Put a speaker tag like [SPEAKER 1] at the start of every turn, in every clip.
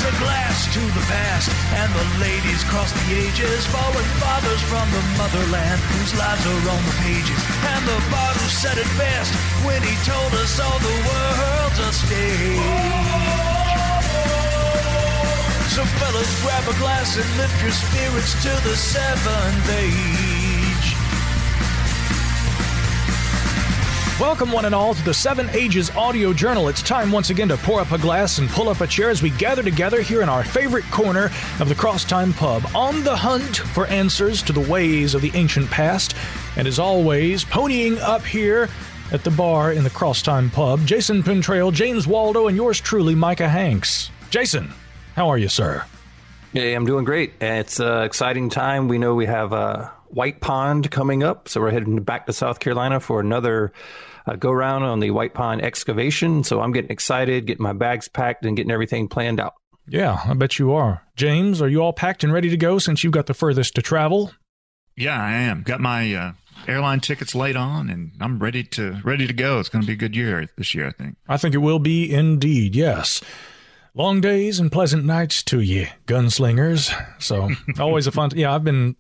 [SPEAKER 1] a glass to the past, and the ladies cross the ages, fallen fathers from the motherland whose lives are on the pages. And the bard who said it best when he told us all the world's a stage. So fellas, grab a glass and lift your spirits to the seventh age.
[SPEAKER 2] Welcome, one and all, to the Seven Ages Audio Journal. It's time once again to pour up a glass and pull up a chair as we gather together here in our favorite corner of the Crosstime Pub, on the hunt for answers to the ways of the ancient past. And as always, ponying up here at the bar in the Crosstime Pub, Jason Pentrail, James Waldo, and yours truly, Micah Hanks. Jason, how are you, sir?
[SPEAKER 3] Hey, I'm doing great. It's an exciting time. We know we have White Pond coming up, so we're heading back to South Carolina for another go-round on the White Pond excavation. So I'm getting excited, getting my bags packed, and getting everything planned out.
[SPEAKER 2] Yeah, I bet you are. James, are you all packed and ready to go since you've got the furthest to travel?
[SPEAKER 4] Yeah, I am. Got my airline tickets laid on, and I'm ready to go. It's going to be a good year this year, I think.
[SPEAKER 2] I think it will be indeed, yes. Long days and pleasant nights to ye, gunslingers. So always a fun. Yeah, I've been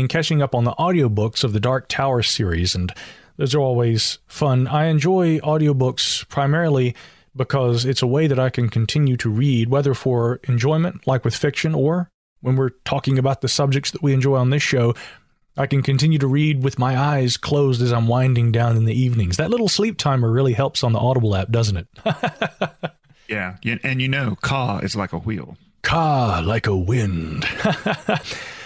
[SPEAKER 2] catching up on the audiobooks of the Dark Tower series, and those are always fun. I enjoy audiobooks primarily because it's a way that I can continue to read, whether for enjoyment, like with fiction, or when we're talking about the subjects that we enjoy on this show, I can continue to read with my eyes closed as I'm winding down in the evenings. That little sleep timer really helps on the Audible app, doesn't it?
[SPEAKER 4] Yeah, and caw is like a wheel.
[SPEAKER 2] Caw like a wind.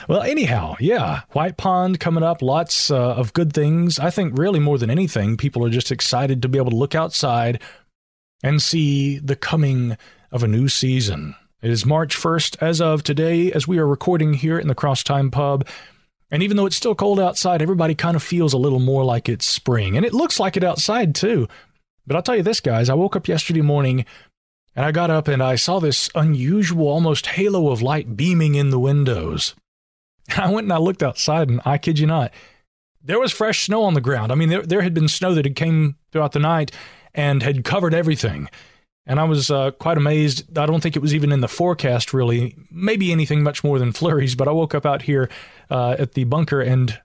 [SPEAKER 2] Well, anyhow, yeah, White Pond coming up, lots of good things. I think really more than anything, people are just excited to be able to look outside and see the coming of a new season. It is March 1st as of today, as we are recording here in the Crosstime Pub. And even though it's still cold outside, everybody kind of feels a little more like it's spring. And it looks like it outside, too. But I'll tell you this, guys, I woke up yesterday morning, and I got up and I saw this unusual, almost halo of light beaming in the windows. I went and I looked outside, and I kid you not, there was fresh snow on the ground. I mean, there had been snow that had came throughout the night and had covered everything. And I was quite amazed. I don't think it was even in the forecast, really. Maybe anything much more than flurries, but I woke up out here at the bunker and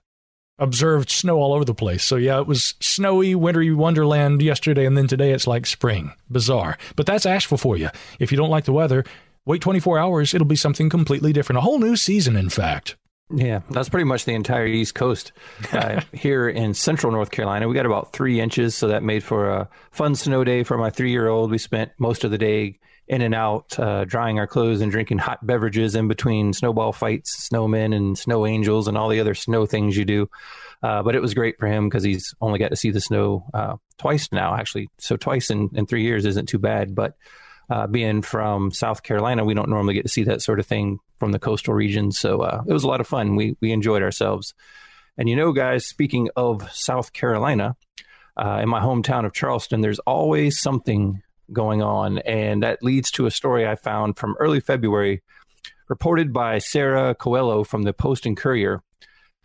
[SPEAKER 2] observed snow all over the place. So yeah, it was snowy, wintry wonderland yesterday, and then today it's like spring. Bizarre. But that's Asheville for you. If you don't like the weather, wait 24 hours, it'll be something completely different. A whole new season, in fact.
[SPEAKER 3] Yeah, that's pretty much the entire East Coast. Here in central North Carolina, we got about 3 inches, so that made for a fun snow day for my 3-year-old. We spent most of the day in and out, drying our clothes and drinking hot beverages in between snowball fights, snowmen and snow angels and all the other snow things you do. But it was great for him because he's only got to see the snow twice now, actually. So twice in 3 years isn't too bad. But being from South Carolina, we don't normally get to see that sort of thing from the coastal regions. So it was a lot of fun. We enjoyed ourselves. And guys, speaking of South Carolina, in my hometown of Charleston, there's always something going on. And that leads to a story I found from early February, reported by Sarah Coelho from the Post and Courier.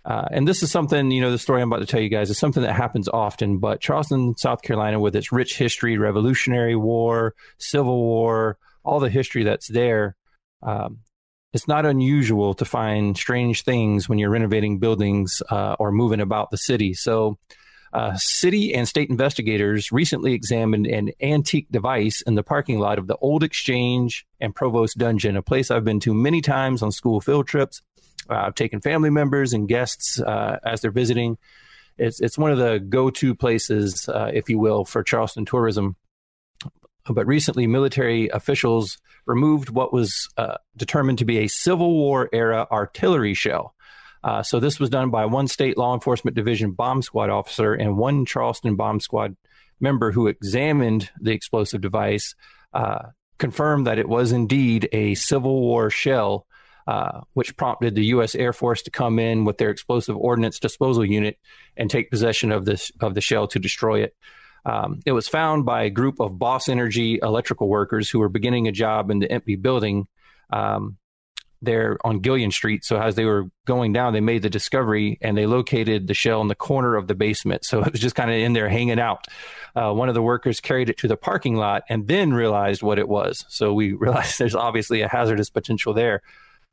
[SPEAKER 3] And this is something, the story I'm about to tell you guys is something that happens often, but Charleston, South Carolina, with its rich history, Revolutionary War, Civil War, all the history that's there, it's not unusual to find strange things when you're renovating buildings or moving about the city. So city and state investigators recently examined an antique device in the parking lot of the Old Exchange and Provost Dungeon, a place I've been to many times on school field trips. I've taken family members and guests as they're visiting. It's one of the go-to places, if you will, for Charleston tourism. But recently, military officials removed what was determined to be a Civil War era artillery shell. So this was done by one state law enforcement division bomb squad officer and one Charleston bomb squad member who examined the explosive device, confirmed that it was indeed a Civil War shell, which prompted the U.S. Air Force to come in with their explosive ordnance disposal unit and take possession of the shell to destroy it. It was found by a group of Boss Energy electrical workers who were beginning a job in the empty building. there on Gillian Street. So as they were going down, they made the discovery and they located the shell in the corner of the basement. So it was just kind of in there hanging out. One of the workers carried it to the parking lot and then realized what it was. So we realized there's obviously a hazardous potential there.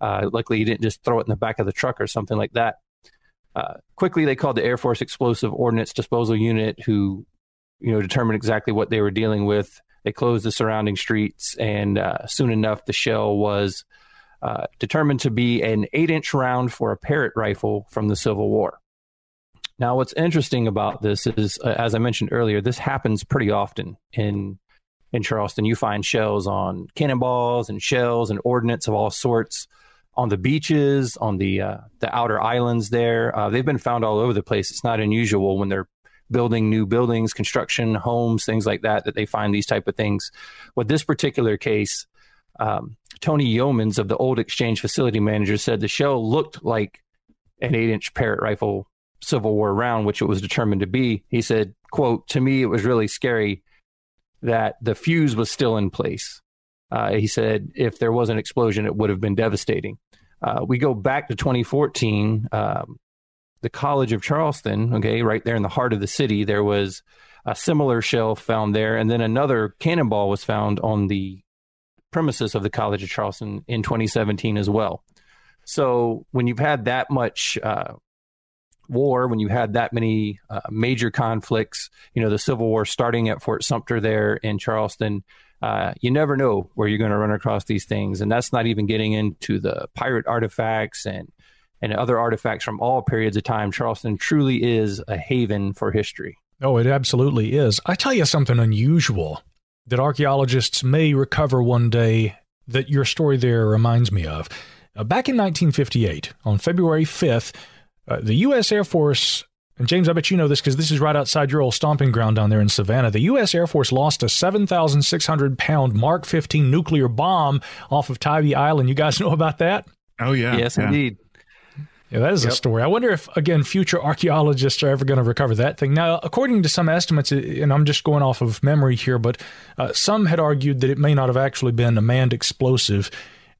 [SPEAKER 3] Luckily, he didn't just throw it in the back of the truck or something like that. Quickly, they called the Air Force Explosive Ordnance Disposal Unit, who, determined exactly what they were dealing with. They closed the surrounding streets, and soon enough, the shell was determined to be an 8-inch round for a Parrott rifle from the Civil War. Now, what's interesting about this is, as I mentioned earlier, this happens pretty often in Charleston. You find shells on cannonballs and shells and ordnance of all sorts on the beaches, on the outer islands there. They've been found all over the place. It's not unusual when they're building new buildings, construction, homes, things like that, that they find these type of things. With this particular case, Tony Yeomans of the Old Exchange facility manager said the shell looked like an 8-inch Parrott rifle Civil War round, which it was determined to be. He said, quote, "To me, it was really scary that the fuse was still in place." He said, if there was an explosion, it would have been devastating. We go back to 2014, the College of Charleston, okay, right there in the heart of the city, there was a similar shell found there. And then another cannonball was found on the premises of the College of Charleston in 2017 as well. So when you've had that much war, when you had that many major conflicts, the Civil War starting at Fort Sumter there in Charleston, you never know where you're going to run across these things. And that's not even getting into the pirate artifacts and other artifacts from all periods of time. Charleston truly is a haven for history.
[SPEAKER 2] Oh, it absolutely is. I tell you something unusual that archaeologists may recover one day that your story there reminds me of. Back in 1958, on February 5th, the U.S. Air Force, and James, I bet you know this because this is right outside your old stomping ground down there in Savannah, the U.S. Air Force lost a 7,600-pound Mark 15 nuclear bomb off of Tybee Island. You guys know about that?
[SPEAKER 4] Oh, yeah.
[SPEAKER 3] Yes,
[SPEAKER 4] yeah.
[SPEAKER 3] indeed.
[SPEAKER 2] Yeah, that is a story. I wonder if, again, future archaeologists are ever going to recover that thing. Now, according to some estimates, and I'm just going off of memory here, but some had argued that it may not have actually been a manned explosive.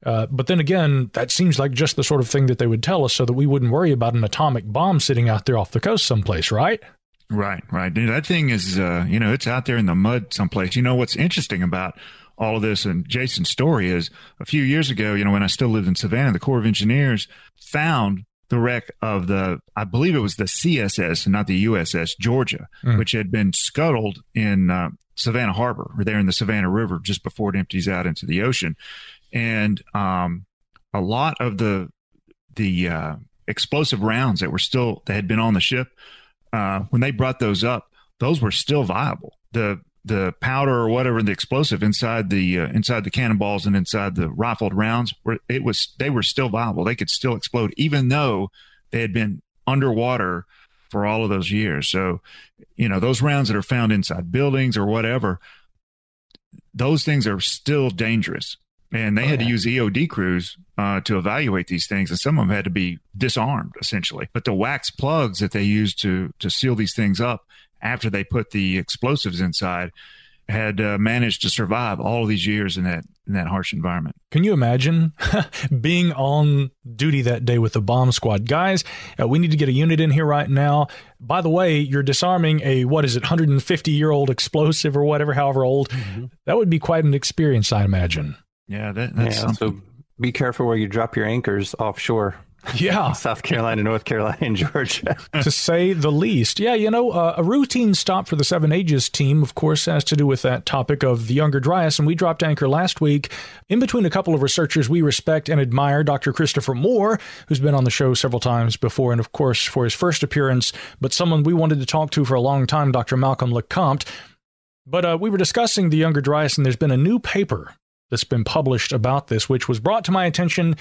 [SPEAKER 2] But then again, that seems like just the sort of thing that they would tell us so that we wouldn't worry about an atomic bomb sitting out there off the coast someplace, right?
[SPEAKER 4] Right. Dude, that thing is, it's out there in the mud someplace. What's interesting about all of this and Jason's story is a few years ago, when I still lived in Savannah, the Corps of Engineers found the wreck of I believe it was the CSS and not the USS Georgia, which had been scuttled in Savannah Harbor, or there in the Savannah River just before it empties out into the ocean. And a lot of the explosive rounds that had been on the ship, when they brought those up, those were still viable. The powder or whatever, the explosive inside the cannonballs and inside the rifled rounds, they were still viable. They could still explode, even though they had been underwater for all of those years. So, those rounds that are found inside buildings or whatever, those things are still dangerous. And they had to use EOD crews to evaluate these things, and some of them had to be disarmed, essentially. But the wax plugs that they used to seal these things up after they put the explosives inside had managed to survive all of these years in that harsh environment. Can
[SPEAKER 2] you imagine being on duty that day with the bomb squad? Guys, we need to get a unit in here right now. By the way, you're disarming a, 150-year-old explosive or whatever, however old. Mm-hmm. That would be quite an experience, I imagine.
[SPEAKER 4] Yeah, that's something.
[SPEAKER 3] So be careful where you drop your anchors offshore.
[SPEAKER 2] Yeah.
[SPEAKER 3] South Carolina, North Carolina, and Georgia.
[SPEAKER 2] To say the least. Yeah, a routine stop for the Seven Ages team, of course, has to do with that topic of the younger Dryas, and we dropped anchor last week in between a couple of researchers we respect and admire, Dr. Christopher Moore, who's been on the show several times before, and of course, for his first appearance, but someone we wanted to talk to for a long time, Dr. Malcolm LeCompte. But we were discussing the younger Dryas, and there's been a new paper that's been published about this, which was brought to my attention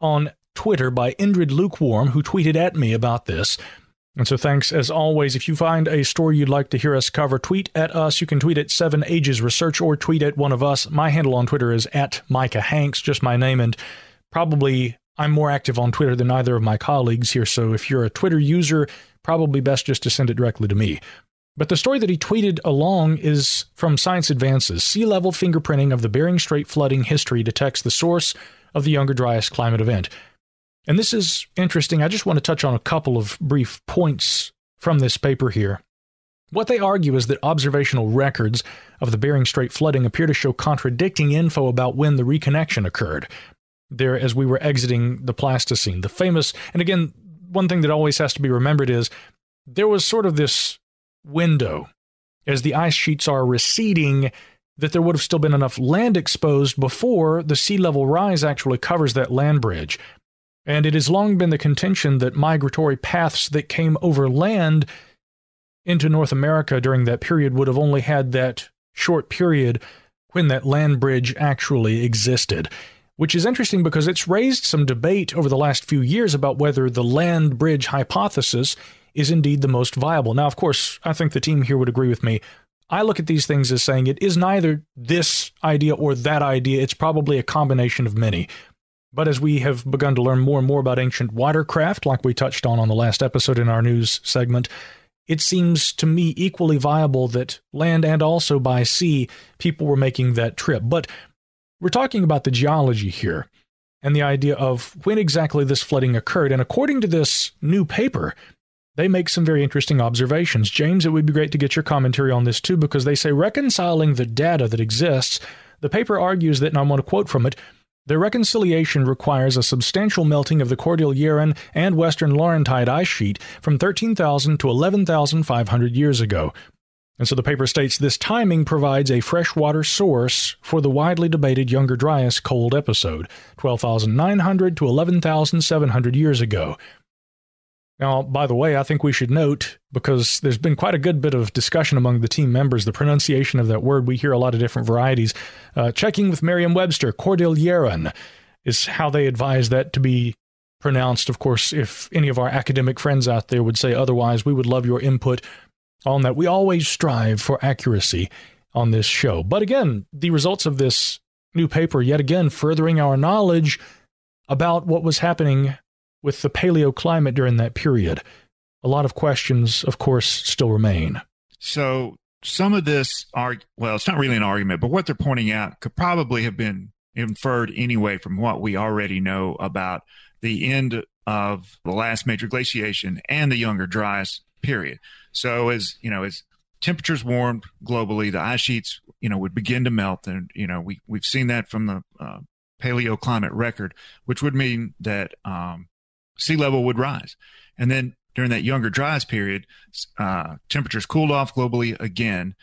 [SPEAKER 2] on Twitter by Indrid Lukewarm, who tweeted at me about this. And so thanks, as always. If you find a story you'd like to hear us cover, tweet at us. You can tweet at 7 Ages Research or tweet at one of us. My handle on Twitter is at Micah Hanks, just my name, and probably I'm more active on Twitter than either of my colleagues here. So if you're a Twitter user, probably best just to send it directly to me. But the story that he tweeted along is from Science Advances. Sea level fingerprinting of the Bering Strait flooding history detects the source of the Younger Dryas climate event. And this is interesting. I just want to touch on a couple of brief points from this paper here. What they argue is that observational records of the Bering Strait flooding appear to show contradicting info about when the reconnection occurred. There, as we were exiting the Pleistocene, the famous, and again, one thing that always has to be remembered is there was sort of this window as the ice sheets are receding that there would have still been enough land exposed before the sea level rise actually covers that land bridge. And it has long been the contention that migratory paths that came over land into North America during that period would have only had that short period when that land bridge actually existed. Which is interesting because it's raised some debate over the last few years about whether the land bridge hypothesis is indeed the most viable. Now, of course, I think the team here would agree with me. I look at these things as saying it is neither this idea or that idea. It's probably a combination of many. But as we have begun to learn more and more about ancient watercraft, like we touched on the last episode in our news segment, it seems to me equally viable that land and also by sea, people were making that trip. But we're talking about the geology here and the idea of when exactly this flooding occurred. And according to this new paper, they make some very interesting observations. James, it would be great to get your commentary on this too, because they say reconciling the data that exists, the paper argues that, and I want to quote from it, the reconciliation requires a substantial melting of the Cordilleran and Western Laurentide ice sheet from 13,000 to 11,500 years ago. And so the paper states this timing provides a freshwater source for the widely debated Younger Dryas cold episode, 12,900 to 11,700 years ago. Now, by the way, I think we should note, because there's been quite a good bit of discussion among the team members, the pronunciation of that word, we hear a lot of different varieties. Checking with Merriam-Webster, Cordilleran is how they advise that to be pronounced. Of course, if any of our academic friends out there would say otherwise, we would love your input on that. We always strive for accuracy on this show. But again, the results of this new paper, yet again, furthering our knowledge about what was happening with the paleo climate during that period. A lot of questions, of course, still remain.
[SPEAKER 4] So some of this, well, it's not really an argument, but what they're pointing out could probably have been inferred anyway from what we already know about the end of the last major glaciation and the Younger Dryas period. So as temperatures warmed globally, the ice sheets, would begin to melt. And, we've seen that from the paleo climate record, which would mean that sea level would rise. And then during that Younger Dryas period, temperatures cooled off globally again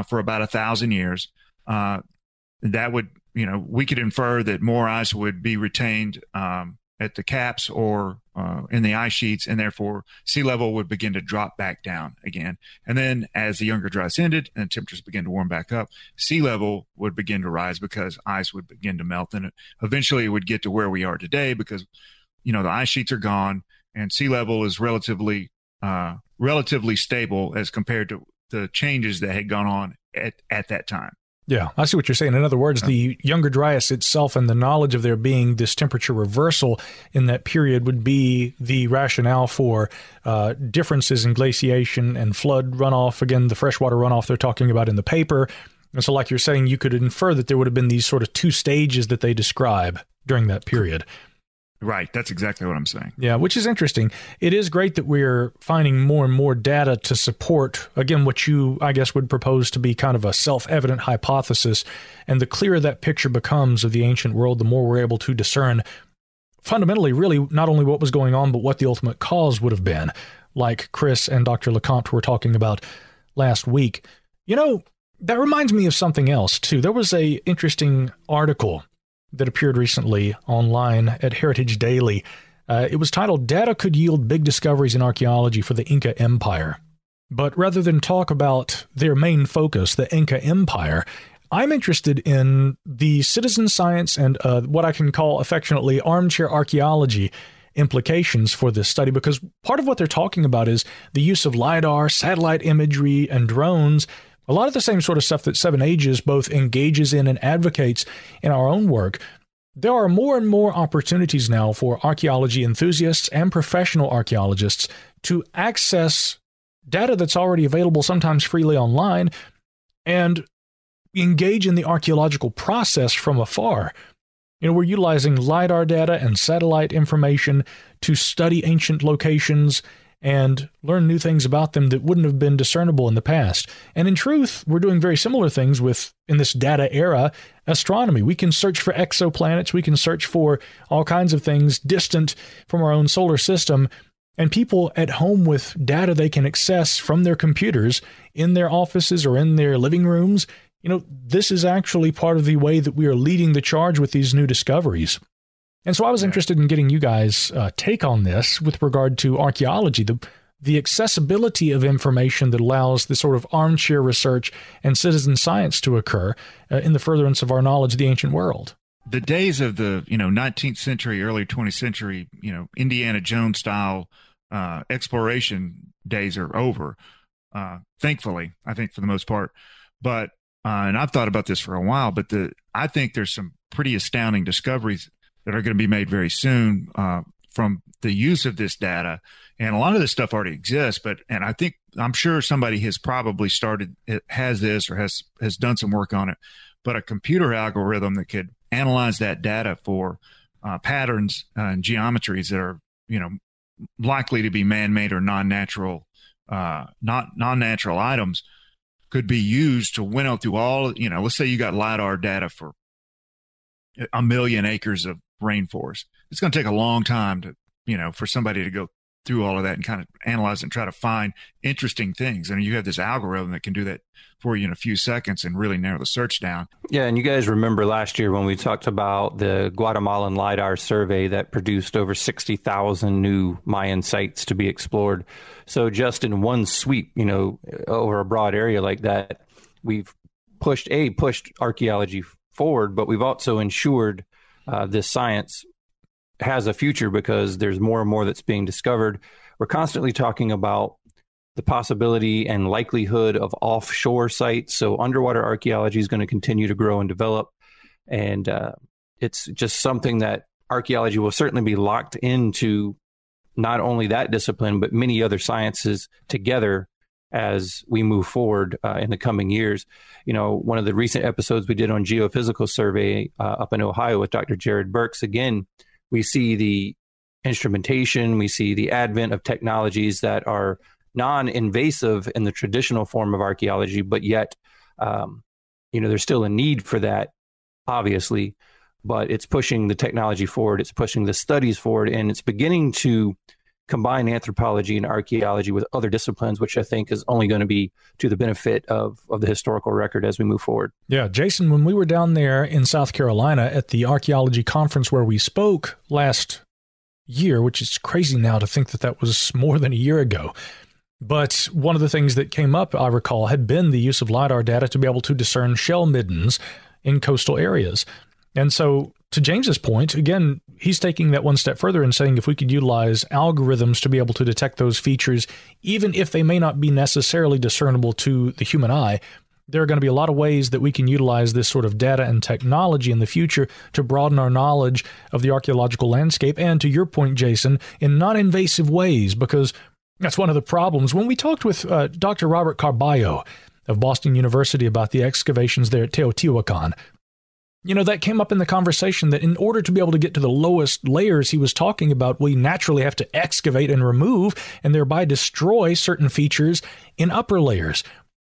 [SPEAKER 4] for about 1,000 years. That would, we could infer that more ice would be retained at the caps or in the ice sheets, and therefore sea level would begin to drop back down again. And then as the Younger Dryas ended and temperatures began to warm back up, sea level would begin to rise because ice would begin to melt. And eventually it would get to where we are today because the ice sheets are gone and sea level is relatively stable as compared to the changes that had gone on at that time.
[SPEAKER 2] Yeah, I see what you're saying. In other words, the Younger Dryas itself and the knowledge of there being this temperature reversal in that period would be the rationale for differences in glaciation and flood runoff. Again, the freshwater runoff they're talking about in the paper. And so like you're saying, you could infer that there would have been these sort of two stages that they describe during that period.
[SPEAKER 4] Right. That's exactly what I'm saying.
[SPEAKER 2] Yeah, which is interesting. It is great that we're finding more and more data to support, again, what you, I guess, would propose to be kind of a self-evident hypothesis. And the clearer that picture becomes of the ancient world, the more we're able to discern fundamentally, really, not only what was going on, but what the ultimate cause would have been, like Chris and Dr. LeCompte were talking about last week. That reminds me of something else, too. There was an interesting article that appeared recently online at Heritage Daily. It was titled, Data Could Yield Big Discoveries in Archaeology for the Inca Empire. But rather than talk about their main focus, the Inca Empire, I'm interested in the citizen science and what I can call affectionately armchair archaeology implications for this study, because part of what they're talking about is the use of LiDAR, satellite imagery, and drones. A lot of the same sort of stuff that Seven Ages both engages in and advocates in our own work. There are more and more opportunities now for archaeology enthusiasts and professional archaeologists to access data that's already available, sometimes freely online, and engage in the archaeological process from afar. We're utilizing LiDAR data and satellite information to study ancient locations and learn new things about them that wouldn't have been discernible in the past. And in truth, we're doing very similar things in this data era, astronomy. We can search for exoplanets. We can search for all kinds of things distant from our own solar system. And people at home with data they can access from their computers in their offices or in their living rooms, this is actually part of the way that we are leading the charge with these new discoveries. And so I was interested in getting you guys' take on this with regard to archaeology, the accessibility of information that allows the sort of armchair research and citizen science to occur in the furtherance of our knowledge of the ancient world.
[SPEAKER 4] The days of the 19th century, early 20th century, Indiana Jones style exploration days are over. Thankfully, I think for the most part. But and I've thought about this for a while, but I think there's some pretty astounding discoveries that are going to be made very soon from the use of this data. And a lot of this stuff already exists, and I'm sure somebody has probably has this or has done some work on it, but a computer algorithm that could analyze that data for patterns and geometries that are, likely to be man-made or non-natural items could be used to winnow through all, let's say you got LiDAR data for 1 million acres of rainforest. It's going to take a long time to, for somebody to go through all of that and kind of analyze and try to find interesting things. And you have this algorithm that can do that for you in a few seconds and really narrow the search down.
[SPEAKER 3] Yeah, and you guys remember last year when we talked about the Guatemalan LiDAR survey that produced over 60,000 new Mayan sites to be explored. So just in one sweep, over a broad area like that, we've pushed archaeology forward, but we've also ensured this science has a future because there's more and more that's being discovered. We're constantly talking about the possibility and likelihood of offshore sites. So underwater archaeology is going to continue to grow and develop. And it's just something that archaeology will certainly be locked into, not only that discipline, but many other sciences together as we move forward in the coming years. One of the recent episodes we did on geophysical survey up in Ohio with Dr. Jared Burks, again, we see the instrumentation, we see the advent of technologies that are non-invasive in the traditional form of archaeology, but yet, there's still a need for that, obviously, but it's pushing the technology forward, it's pushing the studies forward, and it's beginning to combine anthropology and archaeology with other disciplines, which I think is only going to be to the benefit of the historical record as we move forward.
[SPEAKER 2] Yeah, Jason, when we were down there in South Carolina at the archaeology conference where we spoke last year, which is crazy now to think that was more than a year ago, but one of the things that came up, I recall, had been the use of LiDAR data to be able to discern shell middens in coastal areas. And so, to James's point, again, he's taking that one step further and saying if we could utilize algorithms to be able to detect those features, even if they may not be necessarily discernible to the human eye, there are going to be a lot of ways that we can utilize this sort of data and technology in the future to broaden our knowledge of the archaeological landscape. And to your point, Jason, in non-invasive ways, because that's one of the problems. When we talked with Dr. Robert Carballo of Boston University about the excavations there at Teotihuacan, that came up in the conversation that in order to be able to get to the lowest layers he was talking about, we naturally have to excavate and remove and thereby destroy certain features in upper layers.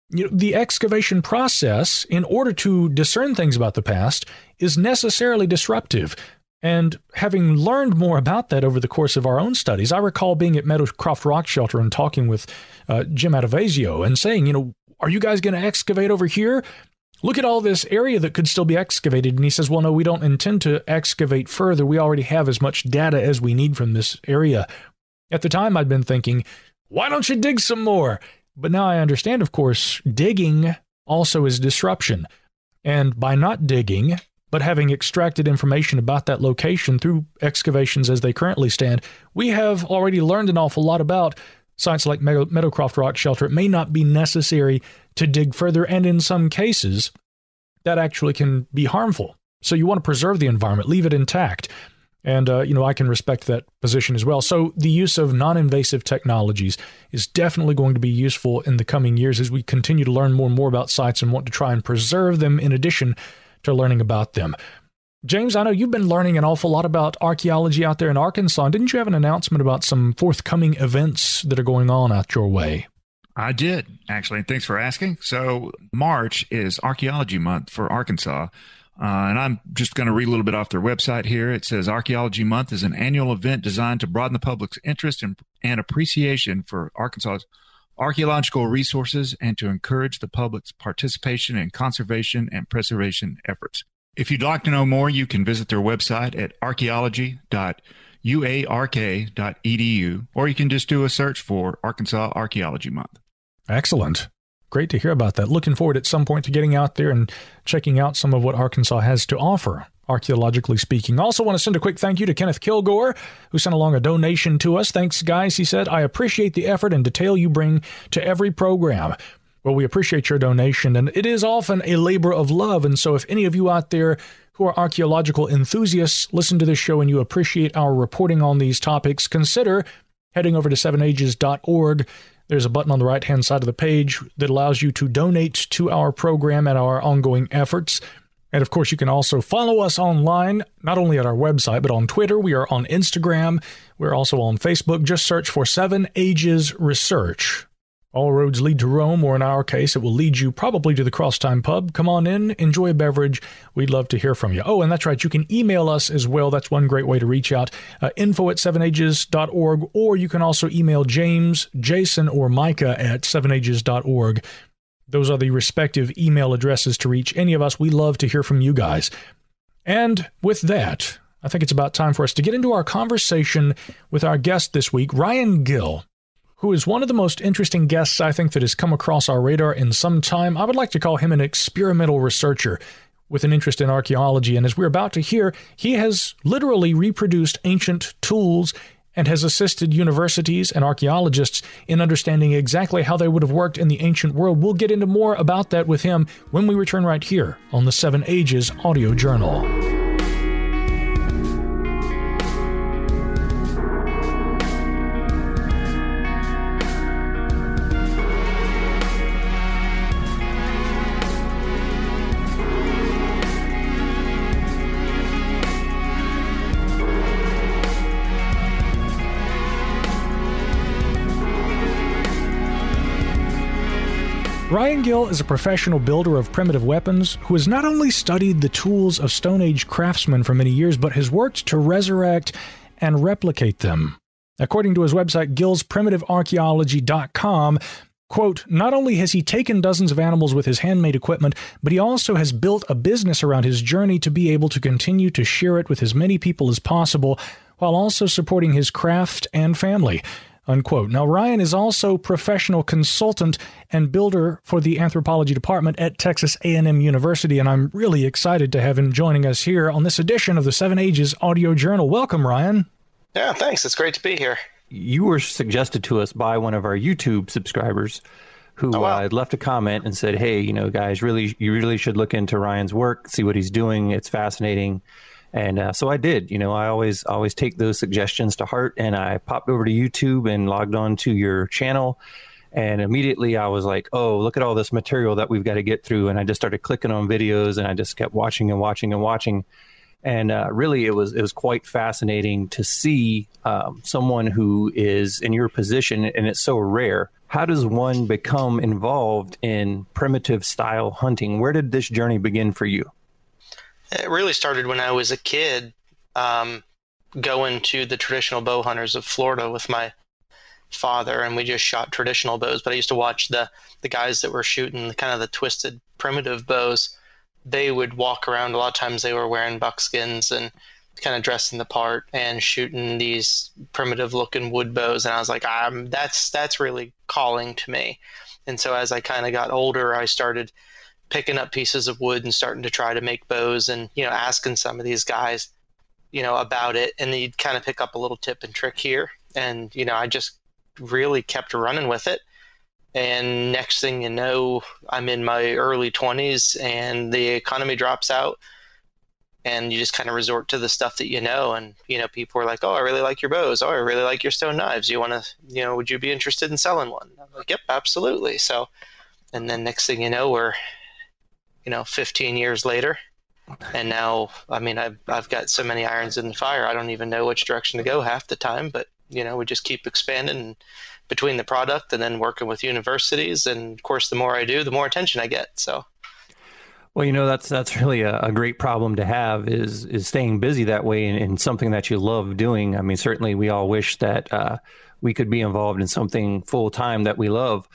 [SPEAKER 2] The excavation process, in order to discern things about the past, is necessarily disruptive. And having learned more about that over the course of our own studies, I recall being at Meadowcroft Rock Shelter and talking with Jim Adavasio and saying, are you guys going to excavate over here? Look at all this area that could still be excavated. And he says, well, no, we don't intend to excavate further. We already have as much data as we need from this area. At the time, I'd been thinking, why don't you dig some more? But now I understand, of course, digging also is disruption. And by not digging, but having extracted information about that location through excavations as they currently stand, we have already learned an awful lot about sites like Meadowcroft Rock Shelter. It may not be necessary to dig further, and in some cases, that actually can be harmful. So you want to preserve the environment, leave it intact. And, I can respect that position as well. So the use of non-invasive technologies is definitely going to be useful in the coming years as we continue to learn more and more about sites and want to try and preserve them in addition to learning about them. James, I know you've been learning an awful lot about archaeology out there in Arkansas. Didn't you have an announcement about some forthcoming events that are going on out your way?
[SPEAKER 4] I did, actually. Thanks for asking. So March is Archaeology Month for Arkansas. And I'm just going to read a little bit off their website here. It says Archaeology Month is an annual event designed to broaden the public's interest and appreciation for Arkansas's archaeological resources and to encourage the public's participation in conservation and preservation efforts. If you'd like to know more, you can visit their website at archaeology.uark.edu, or you can just do a search for Arkansas Archaeology Month.
[SPEAKER 2] Excellent. Great to hear about that. Looking forward at some point to getting out there and checking out some of what Arkansas has to offer, archaeologically speaking. Also want to send a quick thank you to Kenneth Kilgore, who sent along a donation to us. Thanks, guys. He said, I appreciate the effort and detail you bring to every program. Well, we appreciate your donation, and it is often a labor of love. And so if any of you out there who are archaeological enthusiasts listen to this show and you appreciate our reporting on these topics, consider heading over to 7ages.org. There's a button on the right-hand side of the page that allows you to donate to our program and our ongoing efforts. And, of course, you can also follow us online, not only at our website, but on Twitter. We are on Instagram. We're also on Facebook. Just search for 7 Ages Research. All roads lead to Rome, or in our case, it will lead you probably to the Crosstime Pub. Come on in, enjoy a beverage. We'd love to hear from you. Oh, and that's right, you can email us as well. That's one great way to reach out. info@7ages.org, or you can also email James, Jason, or Micah at 7ages.org. Those are the respective email addresses to reach any of us. We love to hear from you guys. And with that, I think it's about time for us to get into our conversation with our guest this week, Ryan Gill, who is one of the most interesting guests I think that has come across our radar in some time. I would like to call him an experimental researcher with an interest in archaeology. And as we're about to hear, he has literally reproduced ancient tools and has assisted universities and archaeologists in understanding exactly how they would have worked in the ancient world. We'll get into more about that with him when we return right here on the 7 Ages Audio Journal. Ryan Gill is a professional builder of primitive weapons who has not only studied the tools of Stone Age craftsmen for many years, but has worked to resurrect and replicate them. According to his website, gillsprimitive.archaeology.com, quote, not only has he taken dozens of animals with his handmade equipment, but he also has built a business around his journey to be able to continue to share it with as many people as possible, while also supporting his craft and family. Unquote. Now, Ryan is also professional consultant and builder for the anthropology department at Texas A&M University, and I'm really excited to have him joining us here on this edition of the 7 Ages Audio Journal. Welcome, Ryan.
[SPEAKER 5] Yeah, thanks. It's great to be here.
[SPEAKER 3] You were suggested to us by one of our YouTube subscribers who left a comment and said, hey, guys, you really should look into Ryan's work, see what he's doing. It's fascinating. And so I did. I always take those suggestions to heart, and I popped over to YouTube and logged on to your channel, and immediately I was like, oh, look at all this material that we've got to get through. And I just started clicking on videos, and I just kept watching and watching and watching. And really, it was quite fascinating to see someone who is in your position, and it's so rare. How does one become involved in primitive style hunting? Where did this journey begin for you?
[SPEAKER 5] It really started when I was a kid, going to the traditional bow hunters of Florida with my father, and we just shot traditional bows. But I used to watch the guys that were shooting kind of the twisted primitive bows. They would walk around. A lot of times they were wearing buckskins and kind of dressing the part and shooting these primitive looking wood bows. And I was like, that's really calling to me. And so as I kind of got older, I started picking up pieces of wood and starting to try to make bows, and asking some of these guys about it, and you'd kind of pick up a little tip and trick here, and I just really kept running with it. And next thing you know, I'm in my early 20s and the economy drops out. and you just kind of resort to the stuff that you know. And, people are like, oh, I really like your bows. Oh, I really like your stone knives. You want to, would you be interested in selling one? I'm like, yep, absolutely. So, and then next thing you know, we're, 15 years later. And now, I've got so many irons in the fire, I don't even know which direction to go half the time. But, we just keep expanding between the product and then working with universities. And of course, the more I do, the more attention I get. So.
[SPEAKER 3] Well, that's really a great problem to have is staying busy that way in something that you love doing. I mean, certainly we all wish that we could be involved in something full time that we love.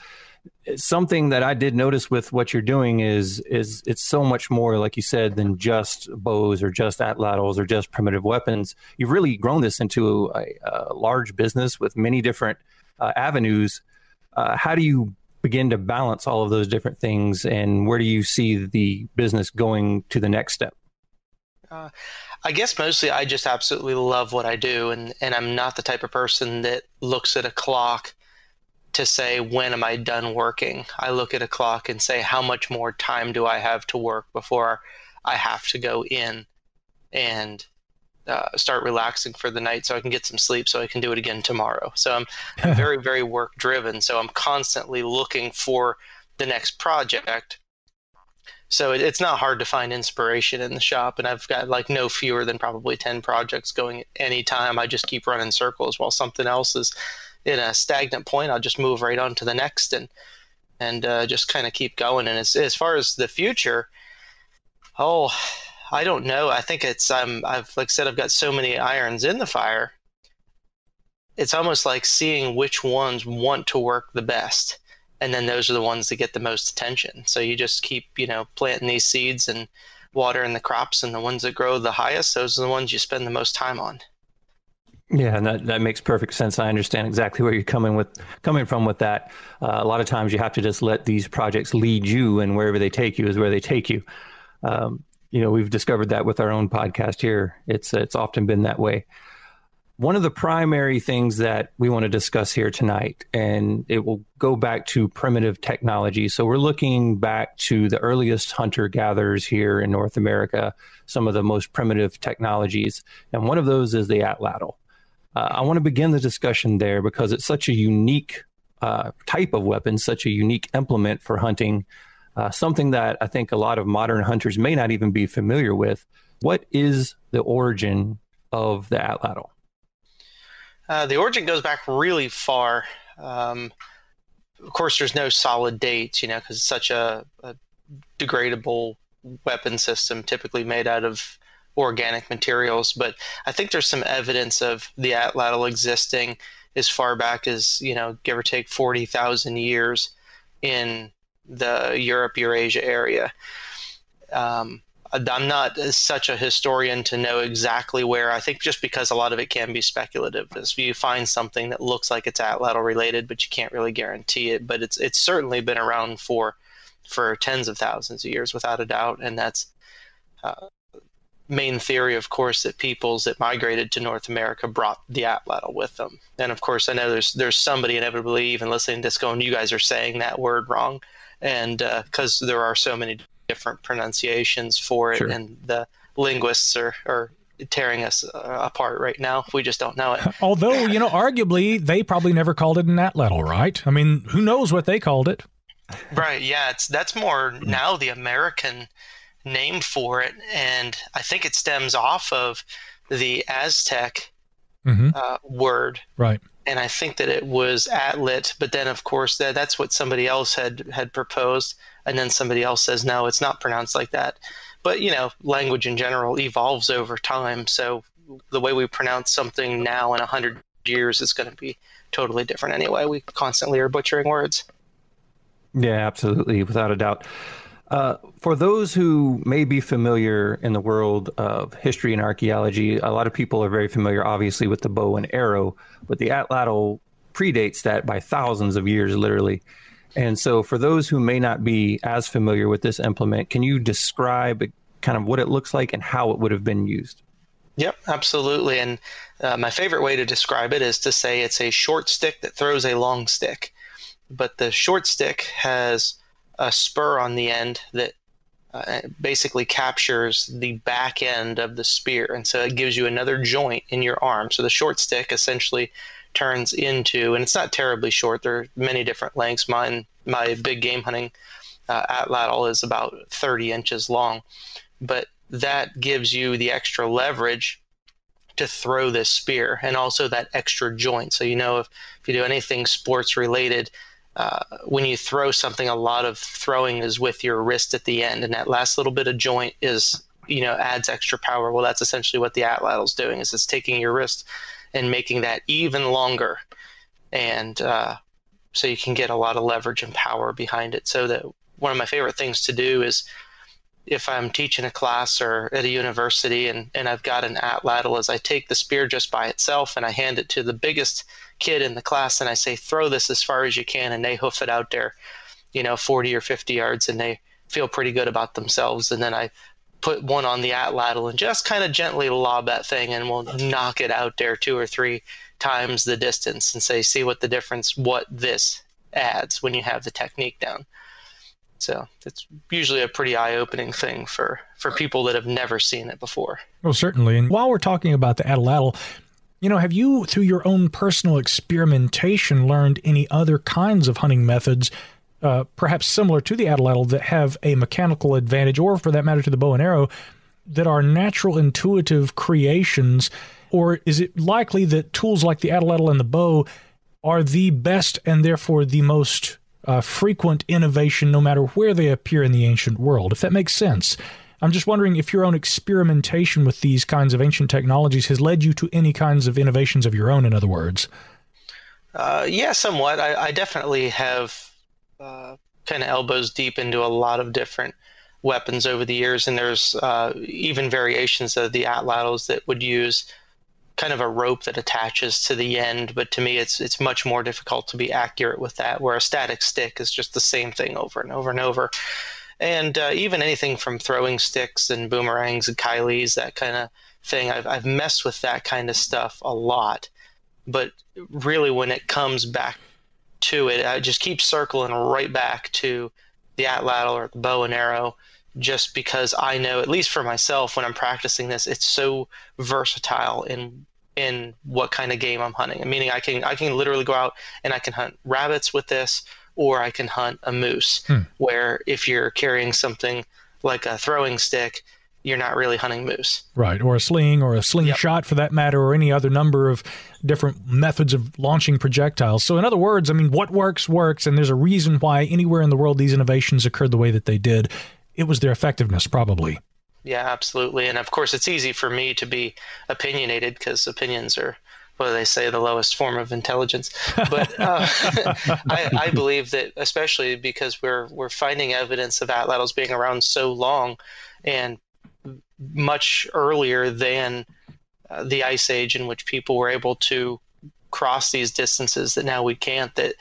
[SPEAKER 3] Something that I did notice with what you're doing is it's so much more, like you said, than just bows or just atlatls or just primitive weapons. You've really grown this into a large business with many different avenues. How do you begin to balance all of those different things, and where do you see the business going to the next step?
[SPEAKER 5] I guess mostly I just absolutely love what I do, and I'm not the type of person that looks at a clock to say, when am I done working? I look at a clock and say, how much more time do I have to work before I have to go in and start relaxing for the night so I can get some sleep so I can do it again tomorrow. So I'm very, very work driven. So I'm constantly looking for the next project. So it's not hard to find inspiration in the shop. And I've got like no fewer than probably 10 projects going at any time. I just keep running circles while something else is in a stagnant point. I'll just move right on to the next and just kind of keep going. And as far as the future, I don't know. I think it's I've like I said, I've got so many irons in the fire. It's almost like seeing which ones want to work the best, and then those are the ones that get the most attention. So you just keep planting these seeds and watering the crops, and the ones that grow the highest, those are the ones you spend the most time on.
[SPEAKER 3] Yeah, and that makes perfect sense. I understand exactly where you're coming from with that. A lot of times you have to just let these projects lead you, and wherever they take you is where they take you. We've discovered that with our own podcast here. It's often been that way. One of the primary things that we want to discuss here tonight, and it will go back to primitive technology. So we're looking back to the earliest hunter-gatherers here in North America, some of the most primitive technologies. And one of those is the atlatl. I want to begin the discussion there because it's such a unique type of weapon, such a unique implement for hunting, something that I think a lot of modern hunters may not even be familiar with. What is the origin of the atlatl?
[SPEAKER 5] The origin goes back really far. Of course, there's no solid dates, because it's such a degradable weapon system, typically made out of organic materials. But I think there's some evidence of the atlatl existing as far back as, give or take 40,000 years in the Europe-Eurasia area. I'm not such a historian to know exactly where. I think just because a lot of it can be speculative. If you find something that looks like it's atlatl related, but you can't really guarantee it. But it's certainly been around for tens of thousands of years, without a doubt. And that's main theory, of course, that peoples that migrated to North America brought the atlatl with them. And of course, I know there's somebody inevitably even listening to this going, you guys are saying that word wrong. And because there are so many different pronunciations for it, sure. And the linguists are tearing us apart right now. We just don't know it.
[SPEAKER 2] Although, arguably, they probably never called it an atlatl, right? I mean, who knows what they called it?
[SPEAKER 5] Right, yeah. That's more now the American name for it, and I think it stems off of the Aztec word.
[SPEAKER 2] Right.
[SPEAKER 5] And I think that it was atlit, but then of course that's what somebody else had proposed, and then somebody else says no, it's not pronounced like that. But language in general evolves over time, so the way we pronounce something now in 100 years is going to be totally different anyway. We constantly are butchering words.
[SPEAKER 3] Yeah, absolutely, without a doubt. For those who may be familiar in the world of history and archaeology, a lot of people are very familiar, obviously, with the bow and arrow, but the atlatl predates that by thousands of years, literally. And so for those who may not be as familiar with this implement, can you describe kind of what it looks like and how it would have been used?
[SPEAKER 5] Yep, absolutely. And my favorite way to describe it is to say it's a short stick that throws a long stick. But the short stick has a spur on the end that basically captures the back end of the spear. And so it gives you another joint in your arm. So the short stick essentially turns into, and it's not terribly short, there are many different lengths. My big game hunting atlatl is about 30 inches long, but that gives you the extra leverage to throw this spear, and also that extra joint. So if you do anything sports related, when you throw something, a lot of throwing is with your wrist at the end, and that last little bit of joint is adds extra power. Well, that's essentially what the atlatl's doing, is it's taking your wrist and making that even longer, and so you can get a lot of leverage and power behind it. So that one of my favorite things to do is, if I'm teaching a class or at a university and I've got an atlatl, is I take the spear just by itself and I hand it to the biggest kid in the class and I say, throw this as far as you can, and they hoof it out there 40 or 50 yards, and they feel pretty good about themselves. And then I put one on the atlatl and just kind of gently lob that thing, and we'll knock it out there 2 or 3 times the distance and say, see what this adds when you have the technique down. So it's usually a pretty eye-opening thing for people that have never seen it before.
[SPEAKER 2] Well, certainly. And while we're talking about the atlatl, have you, through your own personal experimentation, learned any other kinds of hunting methods, perhaps similar to the atlatl, that have a mechanical advantage, or for that matter to the bow and arrow, that are natural, intuitive creations? Or is it likely that tools like the atlatl and the bow are the best and therefore the most frequent innovation, no matter where they appear in the ancient world, if that makes sense? I'm just wondering if your own experimentation with these kinds of ancient technologies has led you to any kinds of innovations of your own, in other words.
[SPEAKER 5] Yeah, somewhat. I definitely have kind of elbows deep into a lot of different weapons over the years, and there's even variations of the atlatls that would use kind of a rope that attaches to the end, but to me it's much more difficult to be accurate with that, where a static stick is just the same thing over and over and over. And even anything from throwing sticks and boomerangs and kylies, that kind of thing, I've messed with that kind of stuff a lot. But really, when it comes back to it, I just keep circling right back to the atlatl or the bow and arrow, just because I know, at least for myself, when I'm practicing this, it's so versatile in what kind of game I'm hunting. Meaning I can literally go out and I can hunt rabbits with this, or I can hunt a moose, where if you're carrying something like a throwing stick, you're not really hunting moose. Right,
[SPEAKER 2] or a sling, or a slingshot for that matter, or any other number of different methods of launching projectiles. So in other words, what works, and there's a reason why anywhere in the world these innovations occurred the way that they did. It was their effectiveness, probably.
[SPEAKER 5] Yeah, absolutely. And of course, it's easy for me to be opinionated, because opinions are, what do they say, the lowest form of intelligence. But I believe that, especially because we're finding evidence of atlatls being around so long and much earlier than the Ice Age, in which people were able to cross these distances that now we can't, that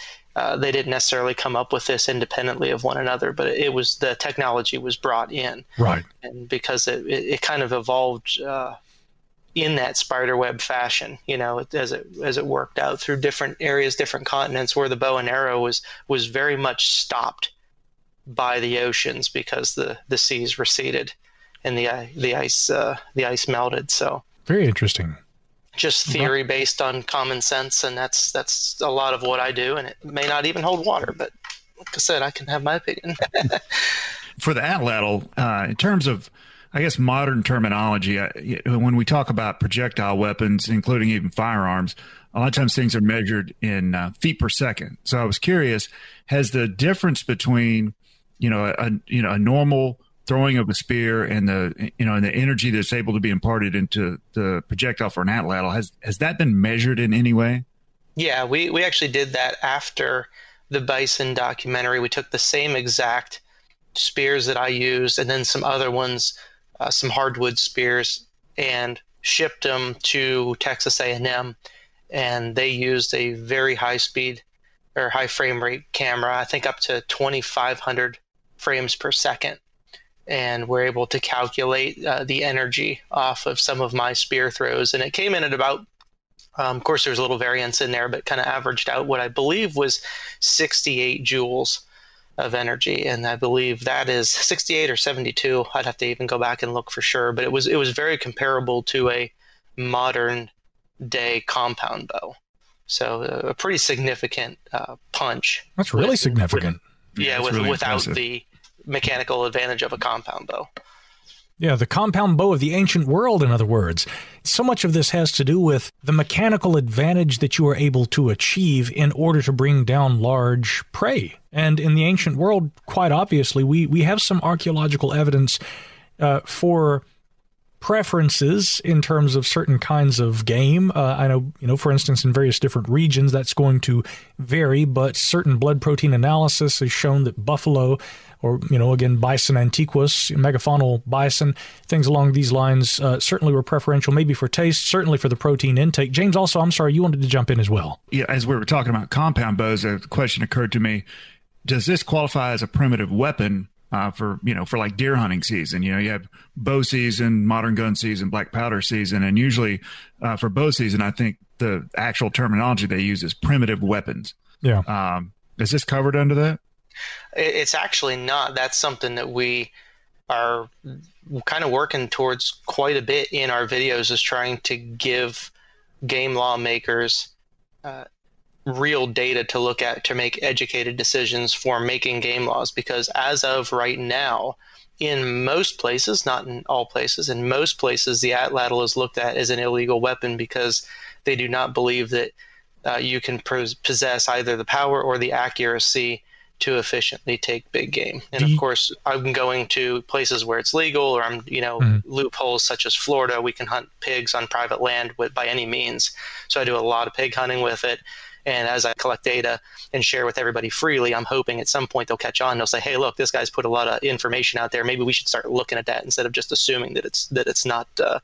[SPEAKER 5] they didn't necessarily come up with this independently of one another, but it was, the technology was brought in.
[SPEAKER 2] Right.
[SPEAKER 5] And because it kind of evolved in that spiderweb fashion, as it worked out through different areas, different continents, where the bow and arrow was very much stopped by the oceans, because the seas receded and the ice melted. So
[SPEAKER 2] very interesting.
[SPEAKER 5] Just theory based on common sense, and that's a lot of what I do, and it may not even hold water, but like I said, I can have my opinion.
[SPEAKER 4] For the atlatl, in terms of, I guess, modern terminology, when we talk about projectile weapons, including even firearms, a lot of times things are measured in feet per second. So I was curious, has the difference between a normal throwing of a spear and the energy that's able to be imparted into the projectile for an atlatl, has that been measured in any way?
[SPEAKER 5] Yeah, we actually did that after the bison documentary. We took the same exact spears that I used, and then some other ones, some hardwood spears, and shipped them to Texas A&M, and they used a very high speed or high frame rate camera, I think up to 2,500 frames per second. And we're able to calculate the energy off of some of my spear throws. And it came in at about, of course, there's a little variance in there, but kind of averaged out what I believe was 68 joules of energy, and I believe that is 68 or 72. I'd have to even go back and look for sure, but it was very comparable to a modern day compound bow. So a pretty significant punch.
[SPEAKER 2] That's really significant.
[SPEAKER 5] Without
[SPEAKER 4] impressive.
[SPEAKER 5] the mechanical advantage of a compound bow.
[SPEAKER 2] Yeah, the compound bow of the ancient world, in other words. So much of this has to do with the mechanical advantage that you are able to achieve in order to bring down large prey. And in the ancient world, quite obviously, we have some archaeological evidence for preferences in terms of certain kinds of game. I know, for instance, in various different regions, that's going to vary, but certain blood protein analysis has shown that buffalo, or, again, bison antiquus, megafaunal bison, things along these lines certainly were preferential, maybe for taste, certainly for the protein intake. James, also, I'm sorry, you wanted to jump in as well.
[SPEAKER 4] Yeah, as we were talking about compound bows, a question occurred to me. Does this qualify as a primitive weapon for like deer hunting season? You have bow season, modern gun season, black powder season, and usually for bow season, I think the actual terminology they use is primitive weapons.
[SPEAKER 2] Yeah.
[SPEAKER 4] Is this covered under that?
[SPEAKER 5] It's actually not. That's something that we are kind of working towards quite a bit in our videos, is trying to give game lawmakers real data to look at to make educated decisions for making game laws. Because as of right now, in most places, not in all places, in most places, the atlatl is looked at as an illegal weapon because they do not believe that you can possess either the power or the accuracy to efficiently take big game. And of course, I'm going to places where it's legal, or I'm, loopholes such as Florida. We can hunt pigs on private land by any means. So I do a lot of pig hunting with it. And as I collect data and share with everybody freely, I'm hoping at some point they'll catch on. They'll say, hey, look, this guy's put a lot of information out there. Maybe we should start looking at that instead of just assuming that it's not a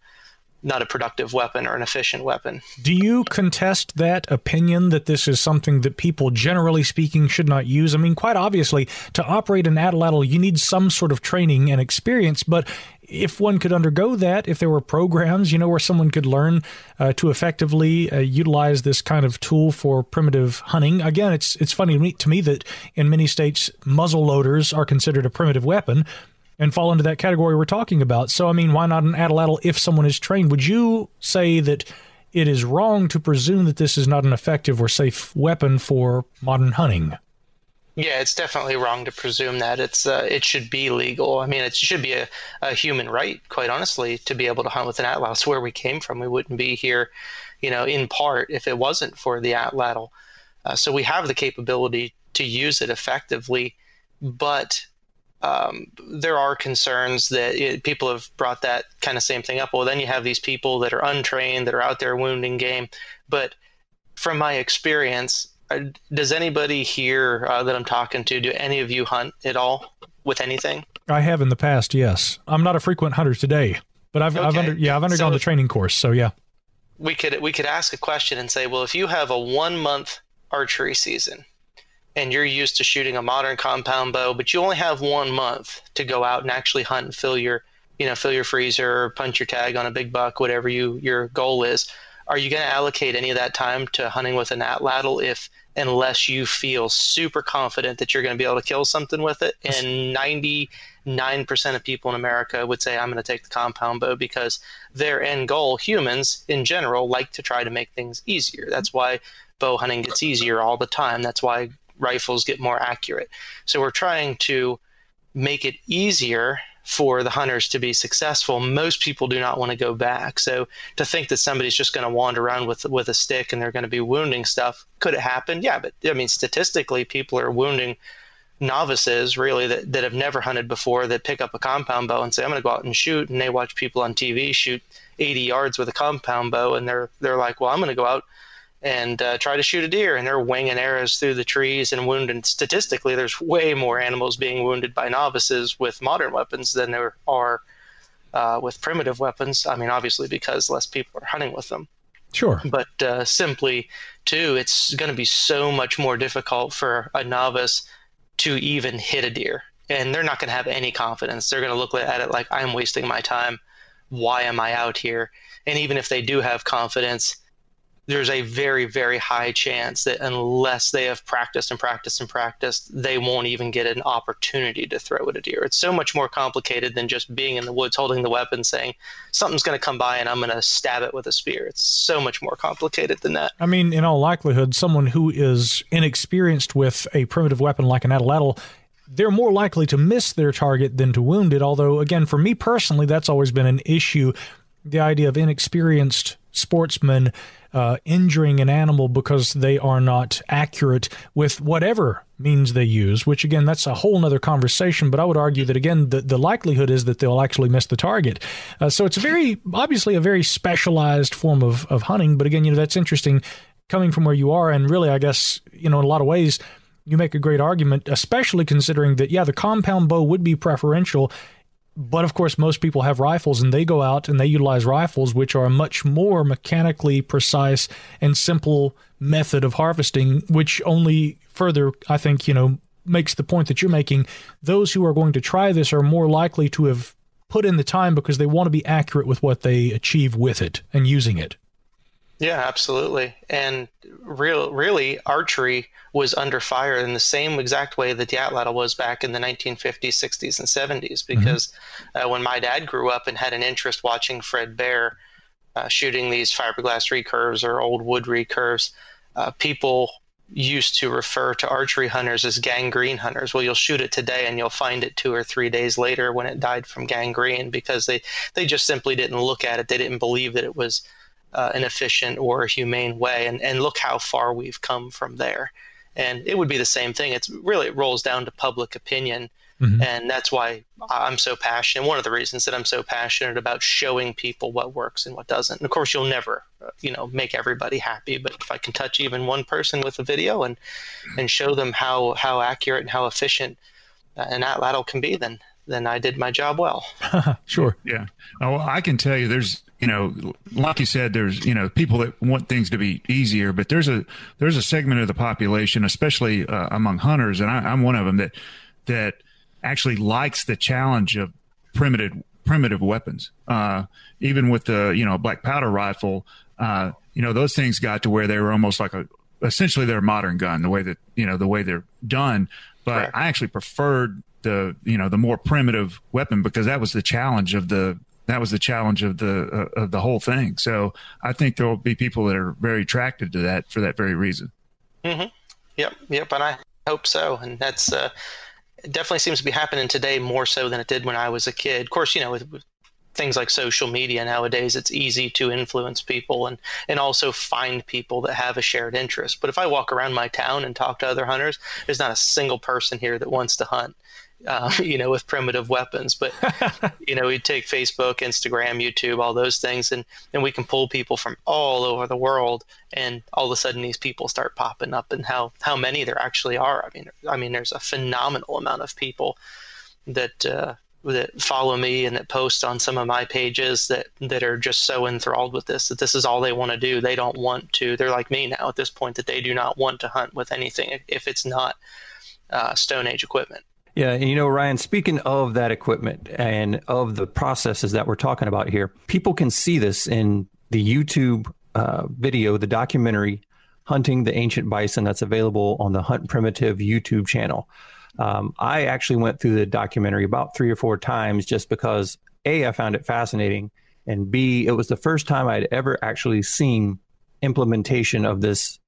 [SPEAKER 5] productive weapon or an efficient weapon.
[SPEAKER 2] Do you contest that opinion that this is something that people, generally speaking, should not use? I mean, quite obviously, to operate an atlatl, you need some sort of training and experience, but if one could undergo that, if there were programs, where someone could learn to effectively utilize this kind of tool for primitive hunting. Again, it's funny to me that in many states, muzzle loaders are considered a primitive weapon and fall into that category we're talking about. So, I mean, why not an atlatl if someone is trained? Would you say that it is wrong to presume that this is not an effective or safe weapon for modern hunting?
[SPEAKER 5] Yeah, it's definitely wrong to presume that. It should be legal. I mean, it should be a human right, quite honestly, to be able to hunt with an atlatl. It's where we came from. We wouldn't be here, in part, if it wasn't for the atlatl. So we have the capability to use it effectively, but there are concerns that people have brought that kind of same thing up. Well, then you have these people that are untrained, that are out there wounding game. But from my experience, does anybody here that I'm talking to, do any of you hunt at all with anything?
[SPEAKER 2] I have in the past, yes. I'm not a frequent hunter today, but I've undergone the training course. So yeah,
[SPEAKER 5] we could ask a question and say, well, if you have a 1-month archery season, and you're used to shooting a modern compound bow, but you only have 1 month to go out and actually hunt and fill your freezer, or punch your tag on a big buck, whatever your goal is. Are you going to allocate any of that time to hunting with an atlatl unless you feel super confident that you're going to be able to kill something with it? And 99% of people in America would say, I'm going to take the compound bow, because their end goal, humans in general, like to try to make things easier. That's why bow hunting gets easier all the time. That's why rifles get more accurate. So we're trying to make it easier for the hunters to be successful. Most people do not want to go back. So to think that somebody's just going to wander around with a stick and they're going to be wounding stuff, could it happen? Yeah, but I mean, statistically, people are wounding novices, really, that have never hunted before, that pick up a compound bow and say, I'm going to go out and shoot, and they watch people on TV shoot 80 yards with a compound bow, and they're like, well, I'm going to go out and try to shoot a deer, and they're winging arrows through the trees and wounding. Statistically, there's way more animals being wounded by novices with modern weapons than there are with primitive weapons. I mean, obviously, because less people are hunting with them.
[SPEAKER 2] Sure.
[SPEAKER 5] But simply, too, it's going to be so much more difficult for a novice to even hit a deer. And they're not going to have any confidence. They're going to look at it like, I'm wasting my time. Why am I out here? And even if they do have confidence, there's a very, very high chance that unless they have practiced and practiced and practiced, they won't even get an opportunity to throw at a deer. It's so much more complicated than just being in the woods holding the weapon saying, something's going to come by and I'm going to stab it with a spear. It's so much more complicated than that.
[SPEAKER 2] I mean, in all likelihood, someone who is inexperienced with a primitive weapon like an atlatl, they're more likely to miss their target than to wound it. Although, again, for me personally, that's always been an issue. The idea of inexperienced sportsmen injuring an animal because they are not accurate with whatever means they use, which, again, that's a whole nother conversation. But I would argue that, again, the likelihood is that they'll actually miss the target. So it's obviously a very specialized form of hunting. But, again, that's interesting coming from where you are. And really, I guess, in a lot of ways, you make a great argument, especially considering that, the compound bow would be preferential. But, of course, most people have rifles, and they go out and they utilize rifles, which are a much more mechanically precise and simple method of harvesting, which only further, I think, makes the point that you're making. Those who are going to try this are more likely to have put in the time because they want to be accurate with what they achieve with it and using it.
[SPEAKER 5] Yeah, absolutely. And really, archery was under fire in the same exact way that the atlatl was back in the 1950s, 60s, and 70s. Because when my dad grew up and had an interest watching Fred Bear shooting these fiberglass recurves or old wood recurves, people used to refer to archery hunters as gangrene hunters. Well, you'll shoot it today and you'll find it 2 or 3 days later when it died from gangrene, because they just simply didn't look at it. They didn't believe that it was an efficient or a humane way. And look how far we've come from there. And it would be the same thing. It rolls down to public opinion. And that's why I'm so passionate. One of the reasons that I'm so passionate about showing people what works and what doesn't. And of course, you'll never, make everybody happy. But if I can touch even one person with a video and show them how accurate and how efficient an atlatl can be, then I did my job well.
[SPEAKER 2] Sure.
[SPEAKER 4] Yeah. Well, I can tell you there's, like you said, there's, people that want things to be easier, but there's a segment of the population, especially among hunters, and I'm one of them that actually likes the challenge of primitive weapons. Even with the, black powder rifle, those things got to where they were almost like essentially they're a modern gun, the way they're done. But
[SPEAKER 5] Correct.
[SPEAKER 4] I actually preferred the more primitive weapon because that was the challenge of the whole thing. So I think there will be people that are very attracted to that for that very reason.
[SPEAKER 5] Mm-hmm. Yep. And I hope so. And that's it definitely seems to be happening today more so than it did when I was a kid. Of course, with things like social media nowadays, it's easy to influence people and also find people that have a shared interest. But if I walk around my town and talk to other hunters, there's not a single person here that wants to hunt. With primitive weapons. But, we take Facebook, Instagram, YouTube, all those things, and we can pull people from all over the world. And all of a sudden these people start popping up, and how many there actually are. I mean, there's a phenomenal amount of people that follow me and that post on some of my pages that are just so enthralled with this, that this is all they want to do. They don't want to, they're like me now at this point, that they do not want to hunt with anything if it's not Stone Age equipment.
[SPEAKER 3] Yeah, and Ryan, speaking of that equipment and of the processes that we're talking about here, people can see this in the YouTube video, the documentary, Hunting the Ancient Bison, that's available on the Hunt Primitive YouTube channel. I actually went through the documentary about 3 or 4 times just because, A, I found it fascinating, and B, it was the first time I'd ever actually seen implementation of this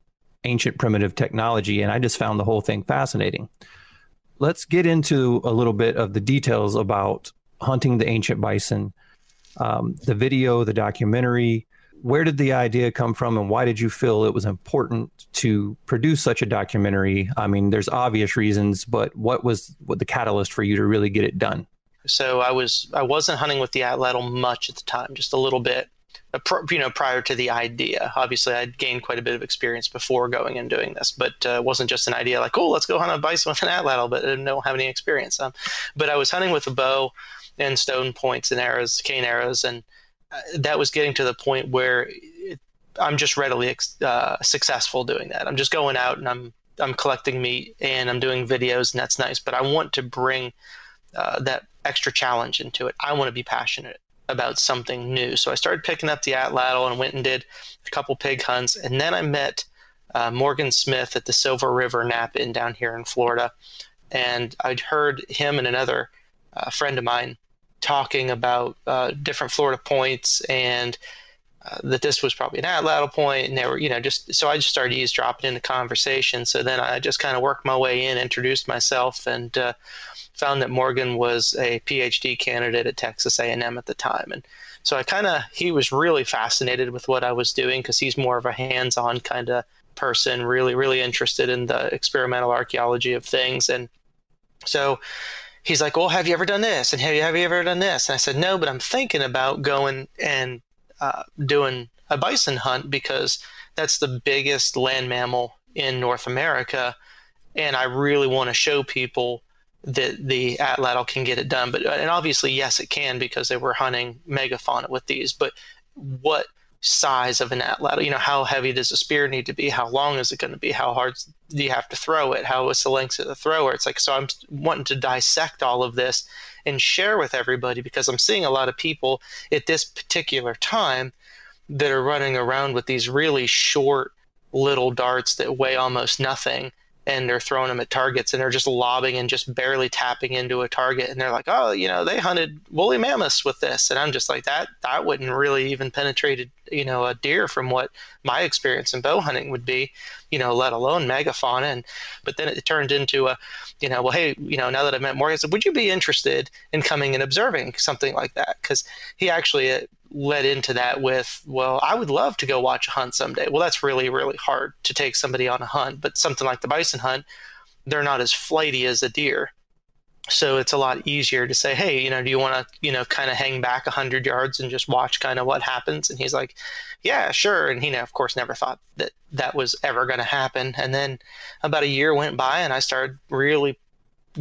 [SPEAKER 3] ancient primitive technology, and I just found the whole thing fascinating. Let's get into a little bit of the details about Hunting the Ancient Bison, the video, the documentary. Where did the idea come from, and why did you feel it was important to produce such a documentary? I mean, there's obvious reasons, but what was the catalyst for you to really get it done?
[SPEAKER 5] So I wasn't hunting with the atlatl much at the time, just a little bit. Prior to the idea. Obviously, I'd gained quite a bit of experience before going and doing this, but it wasn't just an idea like, oh, let's go hunt a bison with an atlatl, but I don't have any experience. But I was hunting with a bow and stone points and arrows, cane arrows, and that was getting to the point where I'm just readily successful doing that. I'm just going out and I'm collecting meat and I'm doing videos, and that's nice, but I want to bring that extra challenge into it. I want to be passionate about something new. So I started picking up the atlatl and went and did a couple pig hunts. And then I met Morgan Smith at the Silver River Knapping down here in Florida. And I'd heard him and another friend of mine talking about different Florida points, and that this was probably an atlatl point, and they were, so I just started eavesdropping into conversation. So then I just kind of worked my way in, introduced myself, and found that Morgan was a PhD candidate at Texas A&M at the time. And so he was really fascinated with what I was doing, because he's more of a hands-on kind of person, really, really interested in the experimental archaeology of things. And so he's like, well, have you ever done this? And have you ever done this? And I said, no, but I'm thinking about going and doing a bison hunt, because that's the biggest land mammal in North America. And I really want to show people that the atlatl can get it done. And obviously, yes, it can, because they were hunting megafauna with these. But what size of an atlatl? How heavy does a spear need to be? How long is it going to be? How hard do you have to throw it? How is the length of the thrower? It's like, so I'm wanting to dissect all of this and share with everybody, because I'm seeing a lot of people at this particular time that are running around with these really short little darts that weigh almost nothing, and they're throwing them at targets, and they're just lobbing and just barely tapping into a target. And they're like, oh, they hunted woolly mammoths with this. And I'm just like, that wouldn't really even penetrate a deer from what my experience in bow hunting would be, let alone megafauna. But then it turned into well, hey, now that I've met Morgan, I said, would you be interested in coming and observing something like that? Because he actually led into that with, well, I would love to go watch a hunt someday. Well, that's really, really hard to take somebody on a hunt. But something like the bison hunt, they're not as flighty as a deer. So it's a lot easier to say, hey, do you want to, kind of hang back 100 yards and just watch kind of what happens? And he's like, yeah, sure. And he, of course, never thought that was ever going to happen. And then about a year went by, and I started really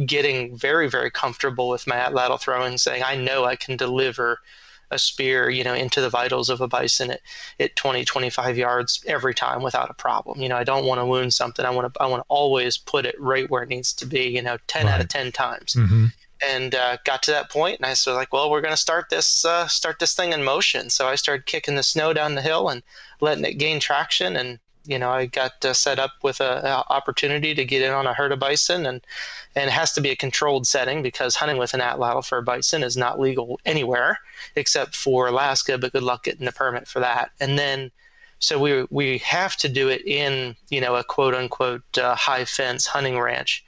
[SPEAKER 5] getting very, very comfortable with my atlatl throwing, saying, I know I can deliver a spear, into the vitals of a bison at 20, 25 yards every time without a problem. I don't want to wound something. I want to always put it right where it needs to be, 10
[SPEAKER 2] right.
[SPEAKER 5] out of 10 times.
[SPEAKER 2] Mm-hmm.
[SPEAKER 5] And got to that point, and I was like, well, we're going to start this thing in motion. So I started kicking the snow down the hill and letting it gain traction. And, I got set up with an opportunity to get in on a herd of bison, and it has to be a controlled setting, because hunting with an atlatl for a bison is not legal anywhere except for Alaska, but good luck getting a permit for that. And then, so we have to do it in, a quote unquote high fence hunting ranch.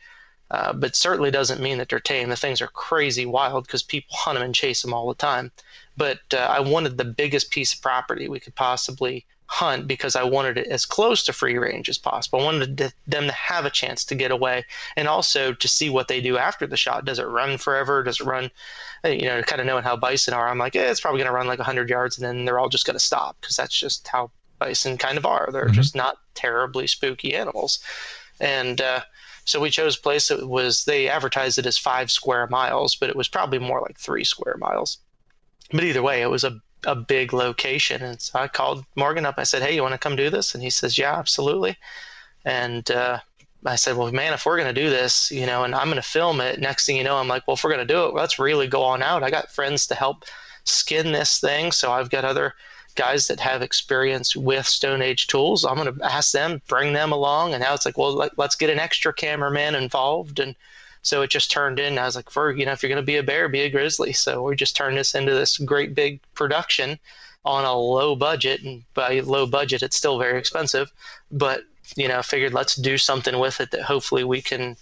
[SPEAKER 5] But certainly doesn't mean that they're tame. The things are crazy wild, because people hunt them and chase them all the time. But I wanted the biggest piece of property we could possibly hunt, because I wanted it as close to free range as possible. I wanted them to have a chance to get away, and also to see what they do after the shot. Does it run forever? Does it run, kind of knowing how bison are, I'm like, it's probably going to run like 100 yards, and then they're all just going to stop, because that's just how bison kind of are. They're just not terribly spooky animals. And so we chose a place that they advertised it as 5 square miles, but it was probably more like 3 square miles. But either way, it was a big location. And so I called Morgan up. I said, hey, you want to come do this? And he says, yeah, absolutely. And I said, well, man, if we're going to do this, and I'm going to film it, next thing you know, I'm like, well, if we're going to do it, let's really go on out. I got friends to help skin this thing. So I've got other guys that have experience with Stone Age tools. I'm going to ask them, bring them along. And now it's like, well, let's get an extra cameraman involved. And so it just turned in. I was like, if you're going to be a bear, be a grizzly. So we just turned this into this great big production on a low budget. And by low budget, it's still very expensive. But, figured let's do something with it that hopefully we can,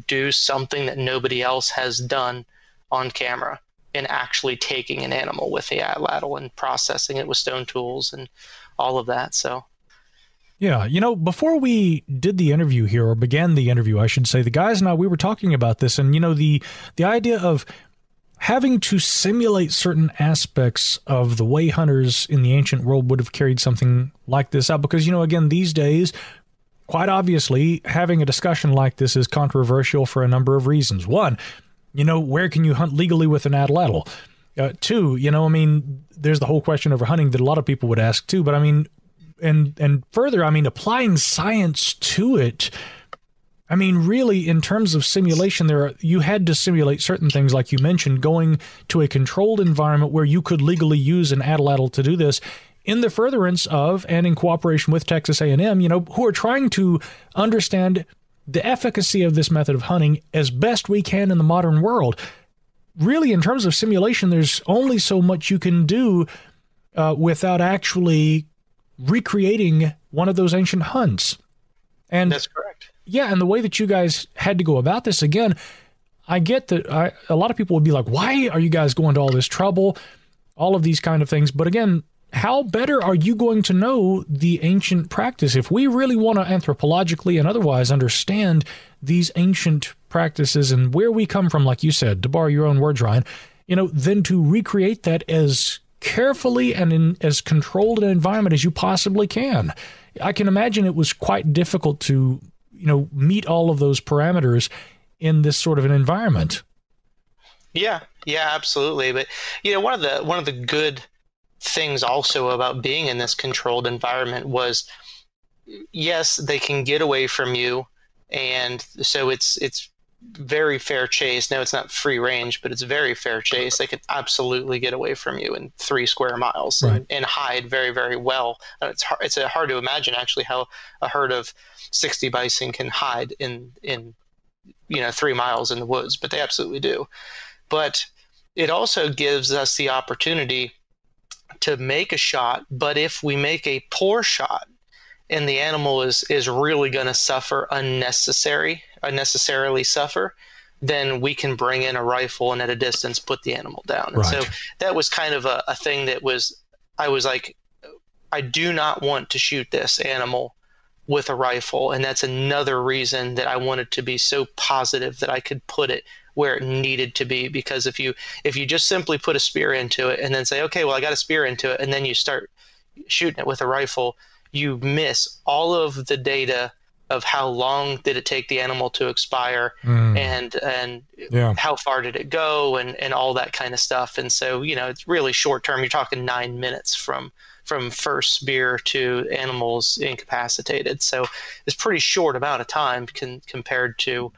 [SPEAKER 5] do something that nobody else has done on camera, and actually taking an animal with the atlatl and processing it with stone tools and all of that. So.
[SPEAKER 2] Yeah, before we did the interview here, or began the interview, I should say, the guys and I, we were talking about this, and, the idea of having to simulate certain aspects of the way hunters in the ancient world would have carried something like this out, because, again, these days, quite obviously, having a discussion like this is controversial for a number of reasons. One, where can you hunt legally with an atlatl? Two, there's the whole question over hunting that a lot of people would ask too, but and further, applying science to it, I mean, really, in terms of simulation, you had to simulate certain things, like you mentioned, going to a controlled environment where you could legally use an atlatl to do this, in the furtherance of and in cooperation with Texas A&M, who are trying to understand the efficacy of this method of hunting as best we can in the modern world. Really, in terms of simulation, there's only so much you can do without actually recreating one of those ancient hunts. And
[SPEAKER 5] that's correct.
[SPEAKER 2] Yeah, and the way that you guys had to go about this, again, I get that a lot of people would be like, why are you guys going to all this trouble, all of these kind of things? But again, how better are you going to know the ancient practice? If we really want to anthropologically and otherwise understand these ancient practices and where we come from, like you said, to borrow your own words, Ryan, then to recreate that as carefully and in as controlled an environment as you possibly can. I can imagine it was quite difficult to, meet all of those parameters in this sort of an environment.
[SPEAKER 5] Yeah, absolutely. But, one of the good things also about being in this controlled environment was, yes, they can get away from you, and so it's very fair chase. No, it's not free range, but it's very fair chase. They can absolutely get away from you in 3 square miles, right, and hide very, very well. It's hard to imagine actually how a herd of 60 bison can hide in 3 miles in the woods, but they absolutely do. But it also gives us the opportunity to make a shot, but if we make a poor shot and the animal is really going to suffer unnecessarily suffer, then we can bring in a rifle and at a distance put the animal down. And so that was kind of a thing that I was like, I do not want to shoot this animal with a rifle. And that's another reason that I wanted to be so positive that I could put it where it needed to be. Because if you just simply put a spear into it and then say, okay, well, I got a spear into it, and then you start shooting it with a rifle, you miss all of the data of how long did it take the animal to expire, and how far did it go, and all that kind of stuff. And so, it's really short term. You're talking 9 minutes from first spear to animals incapacitated. So it's pretty short amount of time compared to,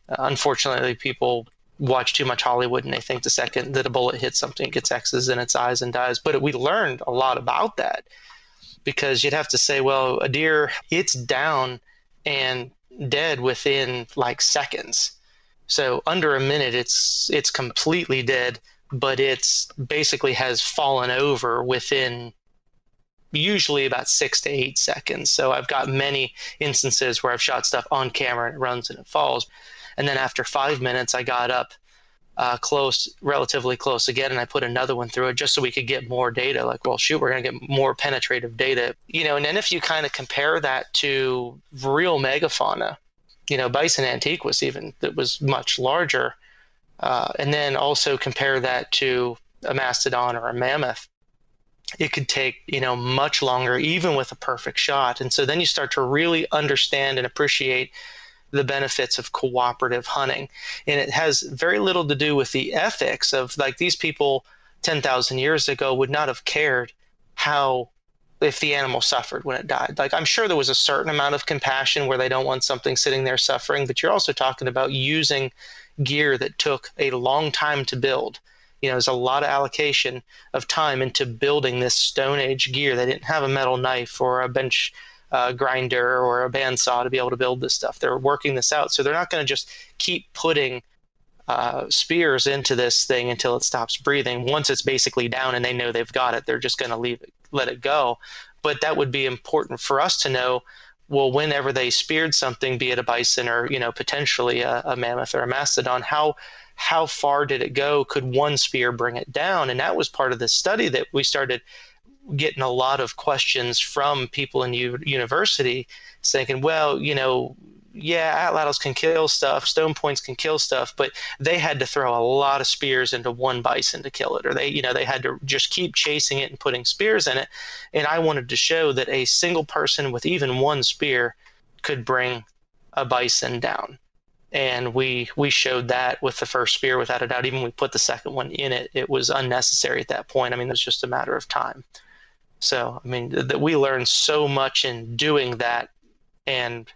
[SPEAKER 5] unfortunately, people watch too much Hollywood and they think the second that a bullet hits something, it gets X's in its eyes and dies. But we learned a lot about that, because you'd have to say, well, a deer, it's down and dead within like seconds. So under a minute, it's completely dead, but it's basically has fallen over within usually about 6 to 8 seconds. So I've got many instances where I've shot stuff on camera and it runs and it falls. And then after 5 minutes, I got up relatively close again, and I put another one through it just so we could get more data. Like, well, shoot, we're going to get more penetrative data. And then if you kind of compare that to real megafauna, bison antiquus even, that was much larger, and then also compare that to a mastodon or a mammoth, it could take, much longer, even with a perfect shot. And so then you start to really understand and appreciate the benefits of cooperative hunting. And it has very little to do with the ethics of, like, these people 10,000 years ago would not have cared if the animal suffered when it died. Like, I'm sure there was a certain amount of compassion where they don't want something sitting there suffering, but you're also talking about using gear that took a long time to build. There's a lot of allocation of time into building this Stone Age gear. They didn't have a metal knife or a bench grinder or a bandsaw to be able to build this stuff. They're working this out. So they're not going to just keep putting spears into this thing until it stops breathing. Once it's basically down and they know they've got it, they're just going to let it go. But that would be important for us to know. Well, whenever they speared something, be it a bison or, potentially a mammoth or a mastodon, how far did it go? Could one spear bring it down? And that was part of the study that we started getting a lot of questions from people in university thinking, well, atlatls can kill stuff, stone points can kill stuff, but they had to throw a lot of spears into one bison to kill it, or they had to just keep chasing it and putting spears in it. And I wanted to show that a single person with even one spear could bring a bison down. And we showed that with the first spear without a doubt. Even when we put the second one in it, it was unnecessary at that point. I mean, it was just a matter of time. So, I mean, we learned so much in doing that, and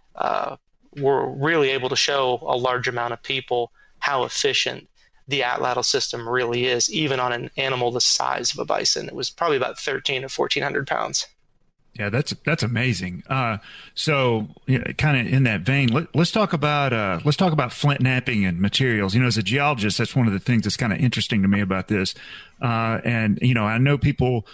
[SPEAKER 5] were really able to show a large amount of people how efficient the atlatl system really is, even on an animal the size of a bison. It was probably about 13 or 1,400 pounds.
[SPEAKER 4] Yeah, that's amazing. So, kind of in that vein, let's talk about Flint knapping and materials. As a geologist, that's one of the things that's kind of interesting to me about this. And I know people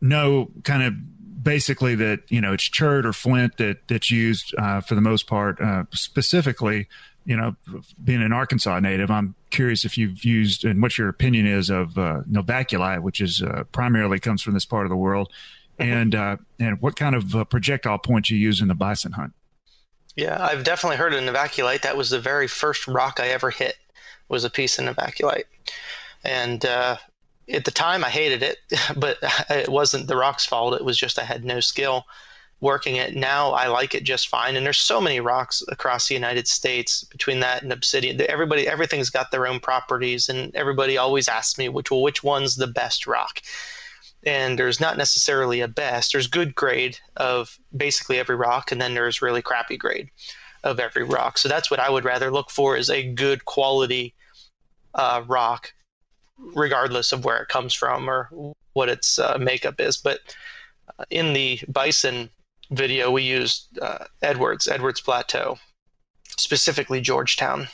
[SPEAKER 4] know kind of basically that it's chert or flint that's used for the most part. Specifically, being an Arkansas native, I'm curious if you've used and what your opinion is of novaculite, which is primarily comes from this part of the world. And what kind of projectile points you use in the bison hunt?
[SPEAKER 5] Yeah, I've definitely heard of novaculite. That was the very first rock I ever hit, was a piece of novaculite. And at the time I hated it, but it wasn't the rock's fault. It was just I had no skill working it. Now I like it just fine. And there's so many rocks across the United States between that and obsidian. Everything's got their own properties, and everybody always asks me which one's the best rock. And there's not necessarily a best. There's good grade of basically every rock, and then there's really crappy grade of every rock. So that's what I would rather look for, is a good quality rock, regardless of where it comes from or what its makeup is. But in the bison video, we used Edwards Plateau, specifically Georgetown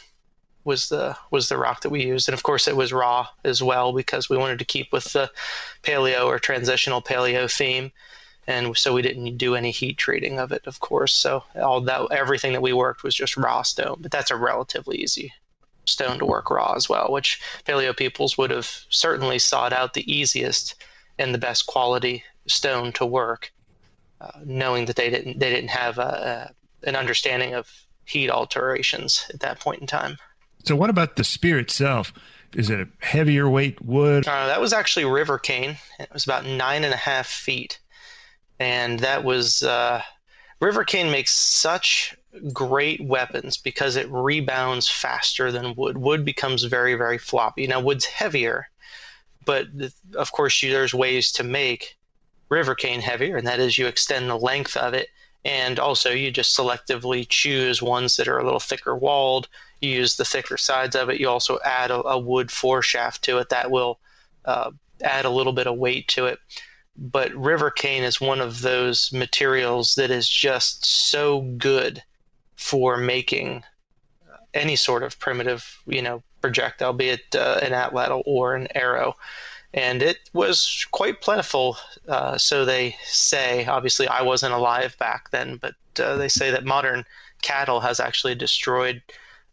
[SPEAKER 5] was the rock that we used. And of course it was raw as well, because we wanted to keep with the paleo or transitional paleo theme. And so we didn't do any heat treating of it, of course. So everything that we worked was just raw stone, but that's a relatively easy stone to work raw as well, which paleo peoples would have certainly sought out the easiest and the best quality stone to work, knowing that they didn't have an understanding of heat alterations at that point in time.
[SPEAKER 4] So what about the spear itself? Is it a heavier weight wood?
[SPEAKER 5] That was actually river cane. It was about 9.5 feet. And that was, river cane makes such great weapons because it rebounds faster than wood. Wood becomes very, very floppy. Now wood's heavier, but of course there's ways to make river cane heavier, and that is you extend the length of it. And also you just selectively choose ones that are a little thicker walled. You use the thicker sides of it. You also add a wood foreshaft to it that will add a little bit of weight to it. But river cane is one of those materials that is just so good for making any sort of primitive, projectile, be it an atlatl or an arrow. And it was quite plentiful, so they say. Obviously, I wasn't alive back then, but they say that modern cattle has actually destroyed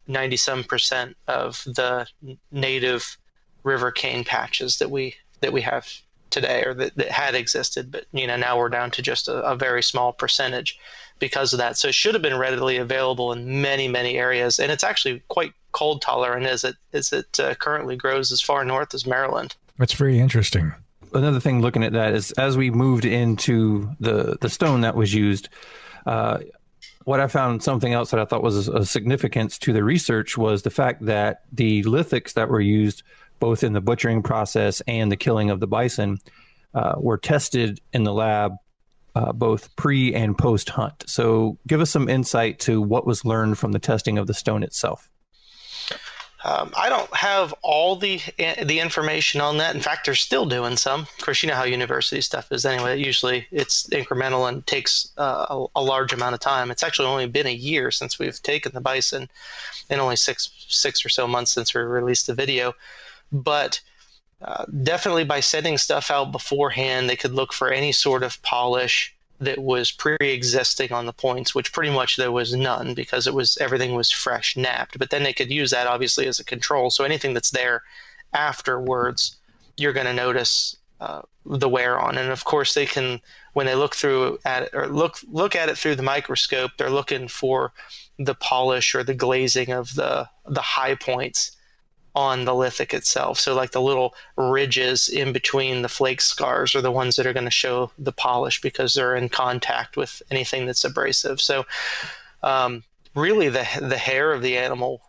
[SPEAKER 5] 90-some% of the native river cane patches that we have today, or that had existed. But now we're down to just a very small percentage because of that. So it should have been readily available in many, many areas, and it's actually quite cold tolerant as it currently grows as far north as Maryland.
[SPEAKER 2] That's very interesting.
[SPEAKER 3] Another thing looking at that is, as we moved into the stone that was used, what I found, something else that I thought was of significance to the research, was the fact that the lithics that were used both in the butchering process and the killing of the bison were tested in the lab both pre and post hunt. So give us some insight to what was learned from the testing of the stone itself.
[SPEAKER 5] I don't have all the information on that. In fact, they're still doing some. Of course, you know how university stuff is anyway. Usually it's incremental and takes a large amount of time. It's actually only been a year since we've taken the bison, and only six or so months since we released the video. But definitely by sending stuff out beforehand, they could look for any sort of polish that was pre-existing on the points, which pretty much there was none, because everything was fresh napped. But then they could use that obviously as a control. So anything that's there afterwards, you're going to notice the wear on. And of course they can, when they look through at it, or look at it through the microscope, they're looking for the polish or the glazing of the high points on the lithic itself. So like the little ridges in between the flake scars are the ones that are going to show the polish, because they're in contact with anything that's abrasive. So really the hair of the animal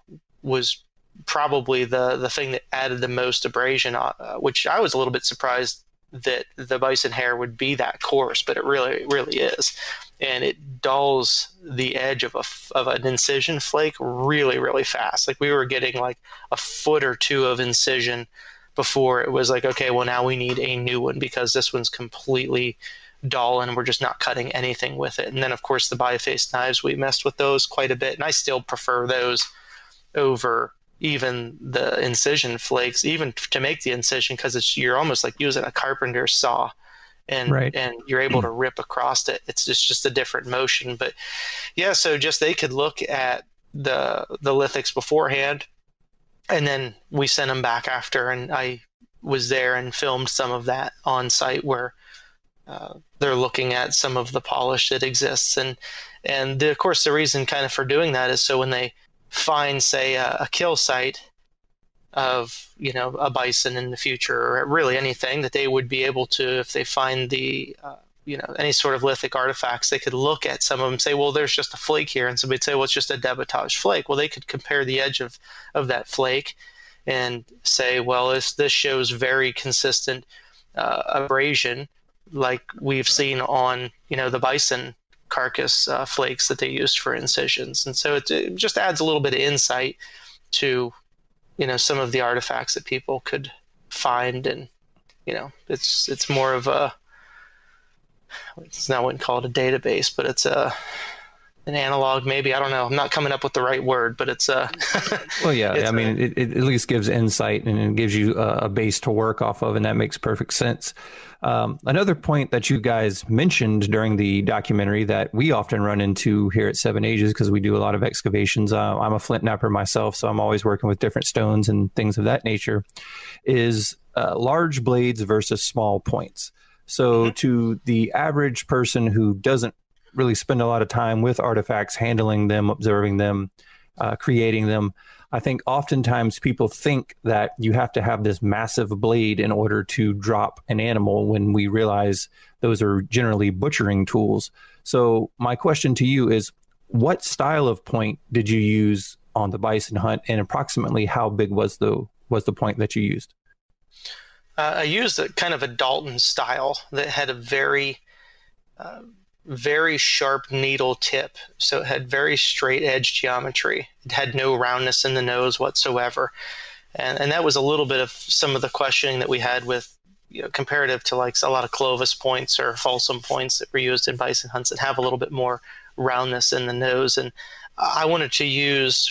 [SPEAKER 5] was probably the thing that added the most abrasion, which I was a little bit surprised that the bison hair would be that coarse, but it really is. And it dulls the edge of an incision flake really fast. Like we were getting like a foot or two of incision before it was like, okay, well now we need a new one because this one's completely dull and we're just not cutting anything with it. And then of course the biface knives, we messed with those quite a bit, and I still prefer those over even the incision flakes, even to make the incision, because you're almost like using a carpenter's saw, and you're able to rip across it. It's just a different motion. But yeah, so just they could look at the lithics beforehand, and then we sent them back after, and I was there and filmed some of that on site where they're looking at some of the polish that exists. And of course the reason kind of for doing that is so when they find, say, a kill site of, a bison in the future, or really anything, that they would be able to, if they find the, any sort of lithic artifacts, they could look at some of them and say, well, there's just a flake here. And somebody'd say, well, it's just a debitage flake. Well, they could compare the edge of that flake and say, well, this shows very consistent abrasion like we've seen on, the bison carcass flakes that they used for incisions. And so it just adds a little bit of insight to, some of the artifacts that people could find. And, it's more of I wouldn't call it a database, but it's an analog, maybe. I don't know. I'm not coming up with the right word, but it's well, yeah. It
[SPEAKER 3] at least gives insight, and it gives you a base to work off of, and that makes perfect sense. Another point that you guys mentioned during the documentary that we often run into here at Seven Ages, because we do a lot of excavations. I'm a flint knapper myself, so I'm always working with different stones and things of that nature, is large blades versus small points. So to the average person who doesn't really spend a lot of time with artifacts, handling them, observing them, creating them, I think oftentimes people think that you have to have this massive blade in order to drop an animal, when we realize those are generally butchering tools. So my question to you is, what style of point did you use on the bison hunt, and approximately how big was the point that you used?
[SPEAKER 5] I used a kind of a Dalton style that had a very sharp needle tip. So it had very straight edge geometry. It had no roundness in the nose whatsoever. And that was a little bit of some of the questioning that we had with, comparative to like a lot of Clovis points or Folsom points that were used in bison hunts that have a little bit more roundness in the nose. And I wanted to use,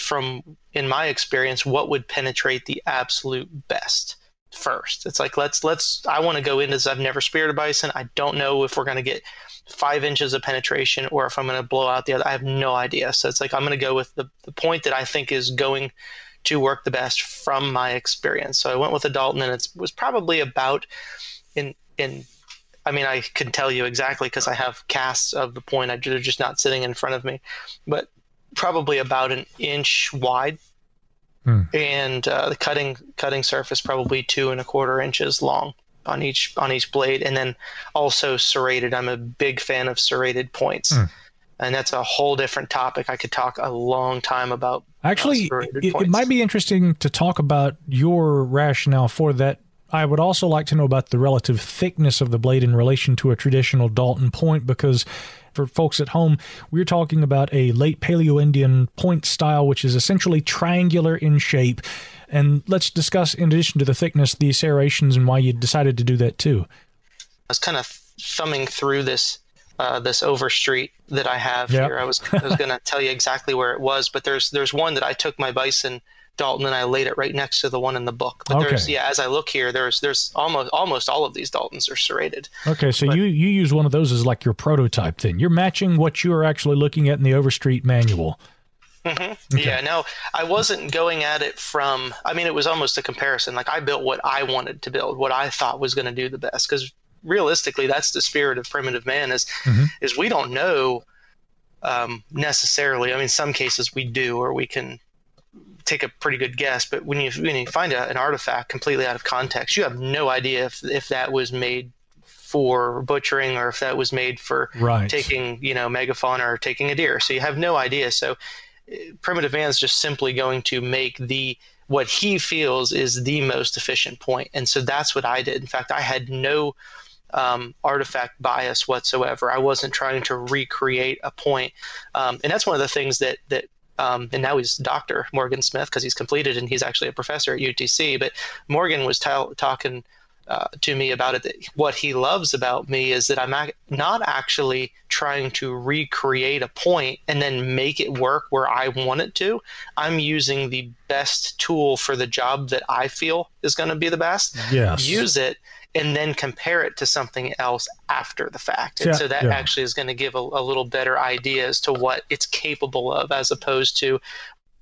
[SPEAKER 5] in my experience, what would penetrate the absolute best first. It's like, I want to go into this. I've never speared a bison. I don't know if we're going to get 5 inches of penetration or if I'm going to blow out the other. I have no idea. So it's like, I'm going to go with the point that I think is going to work the best from my experience. So I went with a Dalton, and it was probably about I can tell you exactly because I have casts of the point. They're just not sitting in front of me, but probably about an inch wide. And the cutting surface probably 2 1/4 inches long on each blade, and then also serrated. I'm a big fan of serrated points, and that's a whole different topic. I could talk a long time about.
[SPEAKER 2] Actually, it might be interesting to talk about your rationale for that. I would also like to know about the relative thickness of the blade in relation to a traditional Dalton point, because for folks at home, we're talking about a late Paleo-Indian point style, which is essentially triangular in shape. And let's discuss, in addition to the thickness, the serrations and why you decided to do that too.
[SPEAKER 5] I was kind of thumbing through this overstreet that I have here. I was going to tell you exactly where it was, but there's one that I took my bison Dalton and I laid it right next to the one in the book. But as I look here, there's almost all of these Daltons are serrated.
[SPEAKER 2] Okay, so you use one of those as like your prototype then. You're matching what you are actually looking at in the Overstreet manual.
[SPEAKER 5] Mm-hmm. Okay. Yeah, no, I wasn't going at it from, it was almost a comparison. Like I built what I wanted to build, what I thought was going to do the best. Because realistically, that's the spirit of primitive man is we don't know necessarily. In some cases we do, or we can take a pretty good guess, but when you find an artifact completely out of context, you have no idea if that was made for butchering or if that was made for taking megafauna or taking a deer. So you have no idea. So primitive man is just simply going to make the what he feels is the most efficient point. And so that's what I did. In fact, I had no artifact bias whatsoever. I wasn't trying to recreate a point. And that's one of the things that and now he's Dr. Morgan Smith, because he's completed and he's actually a professor at UTC. But Morgan was talking to me about it, that what he loves about me is that I'm not actually trying to recreate a point and then make it work where I want it to. I'm using the best tool for the job that I feel is going to be the best.
[SPEAKER 2] Yes.
[SPEAKER 5] Use it and then compare it to something else after the fact. And so that actually is going to give a little better idea as to what it's capable of, as opposed to,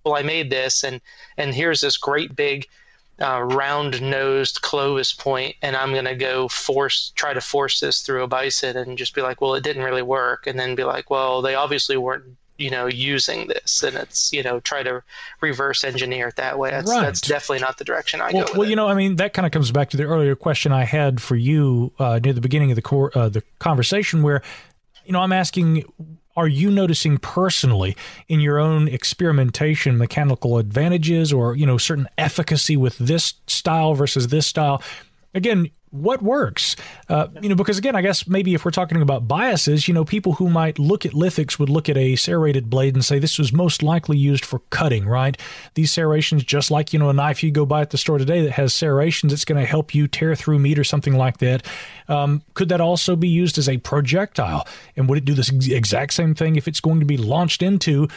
[SPEAKER 5] well, I made this and here's this great big round-nosed Clovis point, and I'm going to go try to force this through a bison and just be like, well, it didn't really work. And then be like, well, they obviously weren't, using this, and it's, try to reverse engineer it that way. That's definitely not the direction I go with it.
[SPEAKER 2] That kind of comes back to the earlier question I had for you near the beginning of the conversation, where, I'm asking, are you noticing personally in your own experimentation mechanical advantages or, certain efficacy with this style versus this style? Again, what works? Because again, I guess maybe if we're talking about biases, people who might look at lithics would look at a serrated blade and say this was most likely used for cutting, right? These serrations, just like, a knife you go buy at the store today that has serrations, it's going to help you tear through meat or something like that. Could that also be used as a projectile? And would it do this exact same thing if it's going to be launched into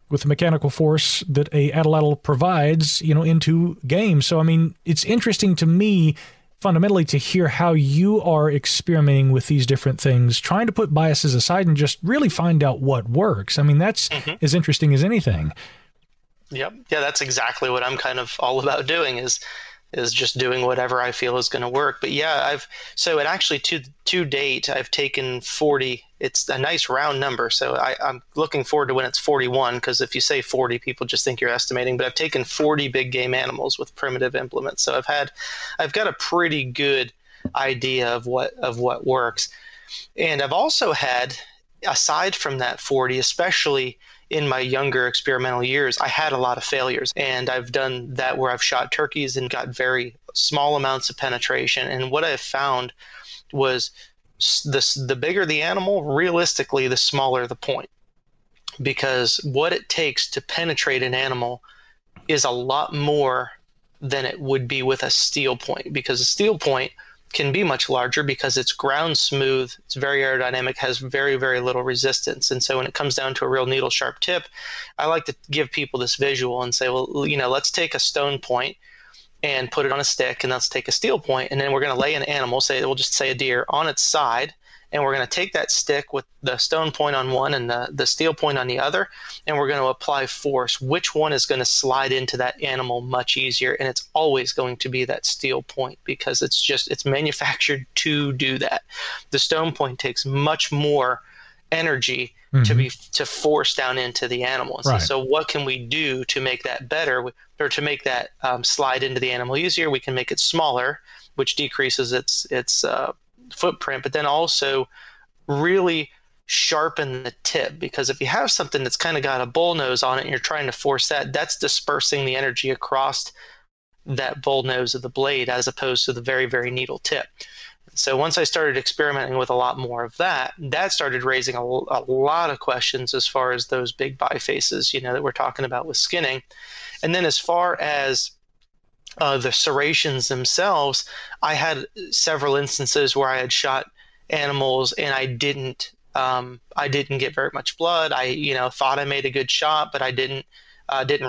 [SPEAKER 2] with the mechanical force that a atlatl provides, into game? So, it's interesting to me fundamentally to hear how you are experimenting with these different things, trying to put biases aside and just really find out what works. That's as interesting as anything.
[SPEAKER 5] Yep. Yeah, that's exactly what I'm kind of all about doing is just doing whatever I feel is going to work. But yeah, to date, I've taken 40. It's a nice round number. So I'm looking forward to when it's 41, because if you say 40, people just think you're estimating. But I've taken 40 big game animals with primitive implements. So I've got a pretty good idea of what works. And I've also had, aside from that 40, especially in my younger experimental years, I had a lot of failures, and I've done that where I've shot turkeys and got very small amounts of penetration. And what I've found was the bigger the animal, realistically, the smaller the point, because what it takes to penetrate an animal is a lot more than it would be with a steel point, because a steel point can be much larger because it's ground smooth, it's very aerodynamic, has very, very little resistance. And so when it comes down to a real needle sharp tip, I like to give people this visual and say, well, let's take a stone point and put it on a stick, and let's take a steel point, and then we're going to lay an animal, we'll just say a deer, on its side, and we're going to take that stick with the stone point on one and the steel point on the other, and we're going to apply force. Which one is going to slide into that animal much easier? And it's always going to be that steel point, because it's manufactured to do that. The stone point takes much more energy to force down into the animal.
[SPEAKER 2] Right.
[SPEAKER 5] So what can we do to make that better, or to make that slide into the animal easier? We can make it smaller, which decreases its footprint, but then also really sharpen the tip, because if you have something that's kind of got a bull nose on it and you're trying to force that's dispersing the energy across that bull nose of the blade as opposed to the very, very needle tip. So once I started experimenting with a lot more of that started raising a lot of questions as far as those big bifaces, that we're talking about with skinning. And then as far as the serrations themselves, I had several instances where I had shot animals and I didn't get very much blood. I thought I made a good shot, but I didn't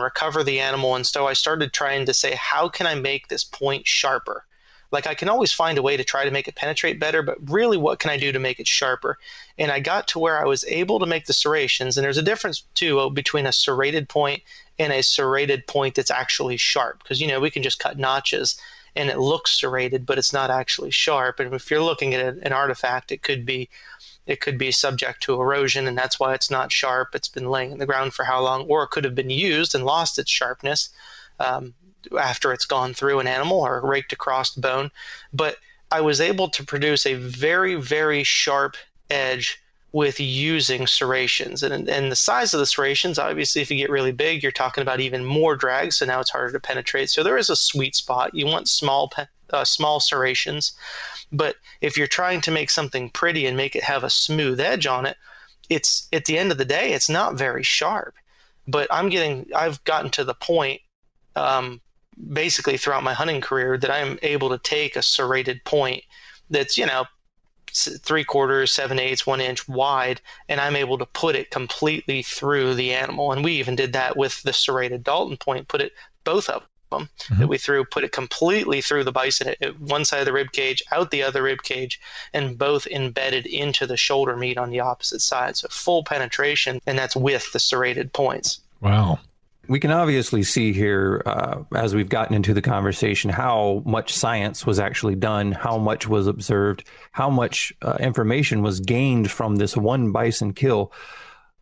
[SPEAKER 5] recover the animal. And so I started trying to say, how can I make this point sharper? Like, I can always find a way to try to make it penetrate better, but really what can I do to make it sharper? And I got to where I was able to make the serrations. And there's a difference too between a serrated point and a serrated point that's actually sharp, because we can just cut notches and it looks serrated, but it's not actually sharp. And if you're looking at an artifact, it could be subject to erosion, and that's why it's not sharp. It's been laying in the ground for how long, or it could have been used and lost its sharpness after it's gone through an animal or raked across the bone. But I was able to produce a very, very sharp edge with using serrations. And the size of the serrations, obviously, if you get really big, you're talking about even more drag, so now it's harder to penetrate. So there is a sweet spot. You want small serrations, but if you're trying to make something pretty and make it have a smooth edge on it, it's at the end of the day, it's not very sharp. But I've gotten to the point, basically throughout my hunting career, that I'm able to take a serrated point that's, 3/4, 7/8, 1 inch wide, and I'm able to put it completely through the animal. And we even did that with the serrated Dalton point, both of them that we put it completely through the bison at one side of the rib cage, out the other rib cage, and both embedded into the shoulder meat on the opposite side. So full penetration, and that's with the serrated points.
[SPEAKER 2] Wow.
[SPEAKER 3] We can obviously see here, as we've gotten into the conversation, how much science was actually done, how much was observed, how much information was gained from this one bison kill,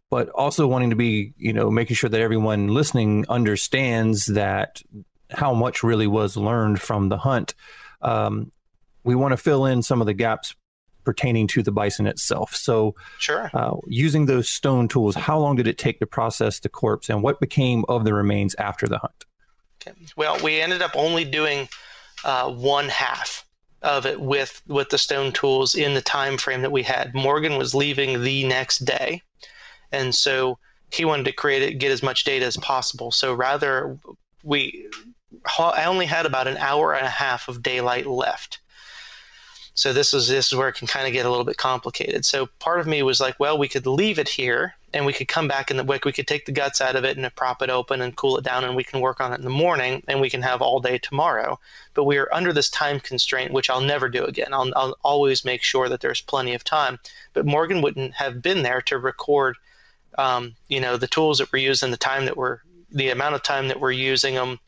[SPEAKER 3] but also wanting to be, making sure that everyone listening understands that how much really was learned from the hunt. We want to fill in some of the gaps pertaining to the bison itself. So
[SPEAKER 5] sure.
[SPEAKER 3] Using those stone tools, how long did it take to process the corpse, and what became of the remains after the hunt?
[SPEAKER 5] Okay. Well, we ended up only doing one half of it with the stone tools in the time frame that we had. Morgan was leaving the next day, and so he wanted to get as much data as possible. So rather, I only had about an hour and a half of daylight left. So this is where it can kind of get a little bit complicated. So part of me was like, well, we could leave it here and we could come back in the wick. We could take the guts out of it and prop it open and cool it down, and we can work on it in the morning and we can have all day tomorrow. But we are under this time constraint, which I'll never do again. I'll always make sure that there's plenty of time. But Morgan wouldn't have been there to record, the tools that we're using, the amount of time that we're using them,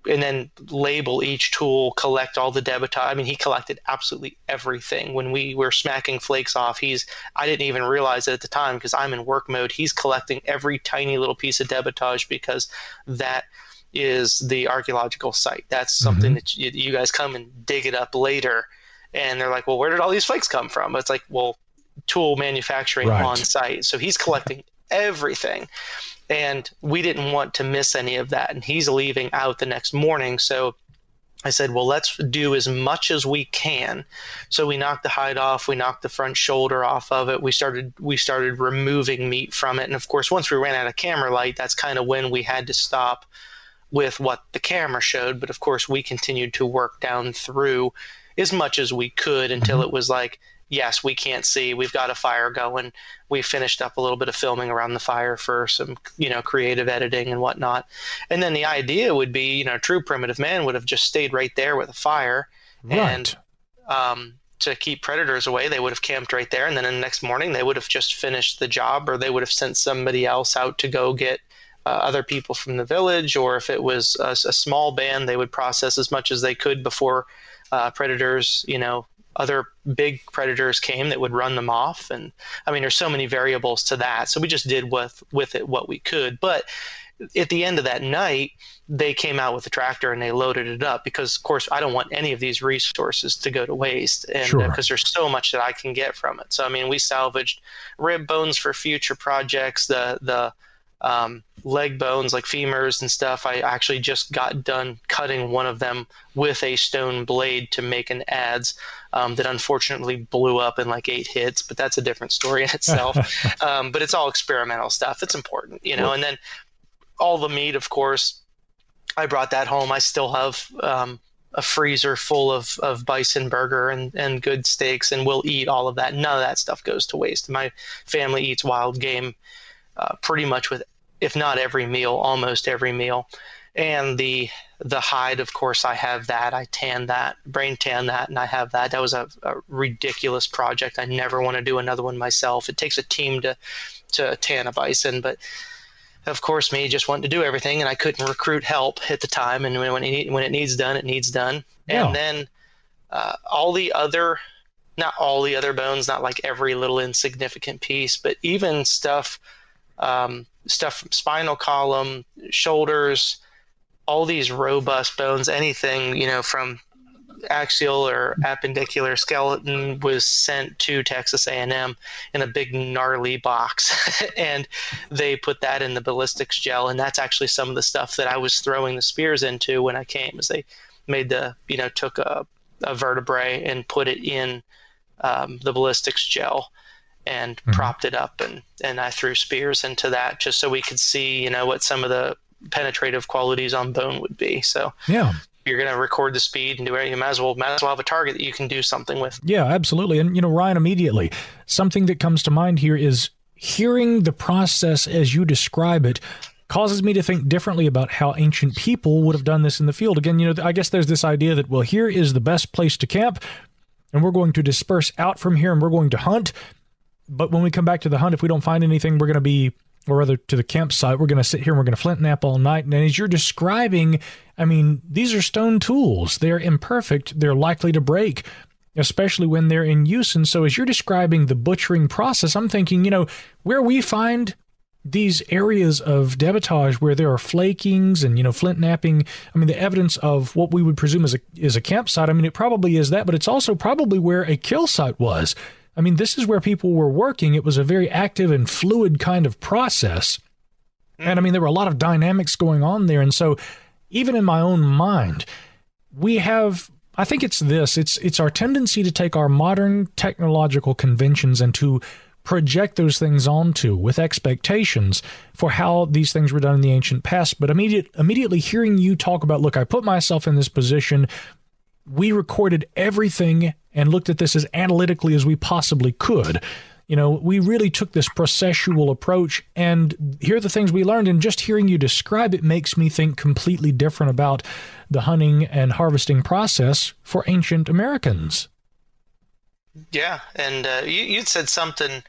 [SPEAKER 5] and then label each tool, collect all the debitage. I mean, he collected absolutely everything. When we were smacking flakes off, I didn't even realize it at the time because I'm in work mode. He's collecting every tiny little piece of debitage because that is the archaeological site. That's something that you guys come and dig it up later. And they're like, well, where did all these flakes come from? It's like, well, tool manufacturing on site. So he's collecting everything. And we didn't want to miss any of that. And he's leaving out the next morning. So I said, well, let's do as much as we can. So we knocked the hide off. We knocked the front shoulder off of it. We started removing meat from it. And of course, once we ran out of camera light, that's kind of when we had to stop with what the camera showed. But of course, we continued to work down through as much as we could until it was like, yes, we can't see. We've got a fire going. We finished up a little bit of filming around the fire for some, creative editing and whatnot. And then the idea would be, true primitive man would have just stayed right there with a fire.
[SPEAKER 2] Right.
[SPEAKER 5] And to keep predators away, they would have camped right there. And then the next morning, they would have just finished the job, or they would have sent somebody else out to go get other people from the village. Or if it was a small band, they would process as much as they could before predators, other big predators came that would run them off. And I mean, there's so many variables to that. So we just did with it what we could. But at the end of that night, they came out with a tractor and they loaded it up because, of course, I don't want any of these resources to go to waste. And because there's so much that I can get from it. So, I mean, we salvaged rib bones for future projects, the leg bones like femurs and stuff. I actually just got done cutting one of them with a stone blade to make an adze that unfortunately blew up in like 8 hits, but that's a different story in itself. But it's all experimental stuff. It's important, and then all the meat, of course, I brought that home. I still have a freezer full of bison burger and good steaks, and we'll eat all of that. None of that stuff goes to waste. My family eats wild game pretty much with, if not every meal, almost every meal. And the hide, of course, I have that. I brain tan that, and I have that. That was a ridiculous project. I never want to do another one myself. It takes a team to tan a bison, but of course, me just wanting to do everything, and I couldn't recruit help at the time. And when it needs done, it needs done. Yeah. And then not all the other bones, not like every little insignificant piece, but even stuff from spinal column, shoulders, all these robust bones, anything, from axial or appendicular skeleton was sent to Texas A&M in a big gnarly box, and they put that in the ballistics gel, and that's actually some of the stuff that I was throwing the spears into when I came. Is they made took a vertebrae and put it in the ballistics gel and propped it up, and I threw spears into that just so we could see what some of the penetrative qualities on bone would be. So yeah, you're going to record the speed and do it. You might as well have a target that you can do something with.
[SPEAKER 2] Yeah, absolutely. And Ryan, immediately something that comes to mind here is hearing the process as you describe it causes me to think differently about how ancient people would have done this in the field. Again, I guess there's this idea that, well, here is the best place to camp, and we're going to disperse out from here and we're going to hunt. But when we come back to the hunt, if we don't find anything, we're going to be, or rather to the campsite, we're going to sit here and we're going to flint nap all night. And as you're describing, I mean, these are stone tools. They're imperfect. They're likely to break, especially when they're in use. And so as you're describing the butchering process, I'm thinking, where we find these areas of debitage where there are flakings and, flint napping, I mean, the evidence of what we would presume is a campsite, I mean, it probably is that, but it's also probably where a kill site was. I mean, this is where people were working. It was a very active and fluid kind of process. And I mean, there were a lot of dynamics going on there. And so even in my own mind, we have, I think it's our tendency to take our modern technological conventions and to project those things onto with expectations for how these things were done in the ancient past. But immediately hearing you talk about, look, I put myself in this position, we recorded everything and looked at this as analytically as we possibly could. We really took this processual approach, and here are the things we learned. And just hearing you describe it makes me think completely different about the hunting and harvesting process for ancient Americans.
[SPEAKER 5] Yeah, and you'd said something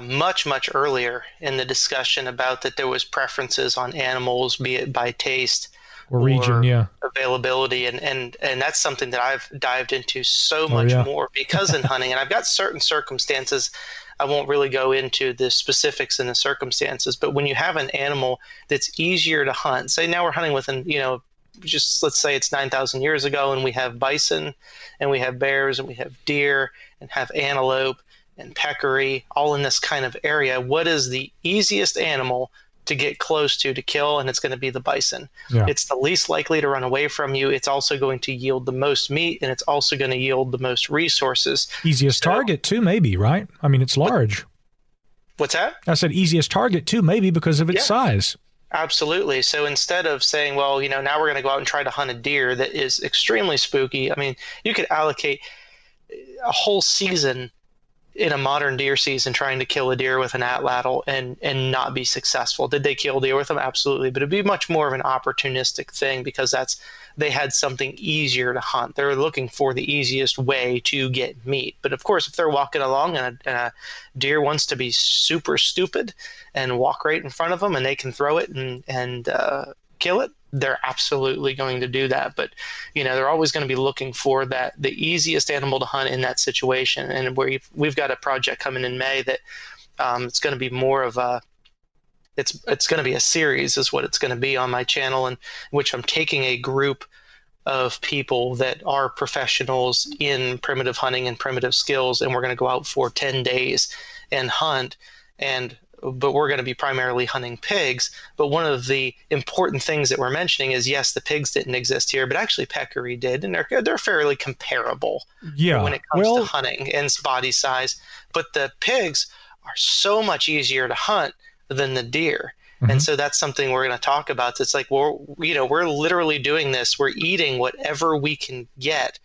[SPEAKER 5] much, much earlier in the discussion about that there was preferences on animals, be it by taste
[SPEAKER 2] or region,
[SPEAKER 5] availability, and that's something that I've dived into so much more because in hunting, and I've got certain circumstances. I won't really go into the specifics and the circumstances, but when you have an animal that's easier to hunt, say now we're hunting with just let's say it's 9,000 years ago, and we have bison, and we have bears, and we have deer, and have antelope and peccary, all in this kind of area. What is the easiest animal to get close to kill? And it's going to be the bison. Yeah. It's the least likely to run away from you. It's also going to yield the most meat, and it's also going to yield the most resources.
[SPEAKER 2] Easiest target too, maybe, right? I mean, it's large.
[SPEAKER 5] What's that?
[SPEAKER 2] I said easiest target too, maybe because of its size.
[SPEAKER 5] Absolutely. So instead of saying, well, now we're going to go out and try to hunt a deer that is extremely spooky, I mean, you could allocate a whole season in a modern deer season trying to kill a deer with an atlatl and not be successful. Did they kill deer with them? Absolutely. But it'd be much more of an opportunistic thing because they had something easier to hunt. They're looking for the easiest way to get meat. But of course, if they're walking along and a deer wants to be super stupid and walk right in front of them and they can throw it and kill it, they're absolutely going to do that. But they're always going to be looking for the easiest animal to hunt in that situation. And we've got a project coming in May that it's going to be more of it's going to be a series is what it's going to be on my channel, in which I'm taking a group of people that are professionals in primitive hunting and primitive skills, and we're going to go out for 10 days and hunt. But we're going to be primarily hunting pigs. But one of the important things that we're mentioning is, yes, the pigs didn't exist here, but actually peccary did, and they're fairly comparable when it comes to hunting and body size. But the pigs are so much easier to hunt than the deer. Mm-hmm. And so that's something we're going to talk about. It's like, we're literally doing this. We're eating whatever we can get.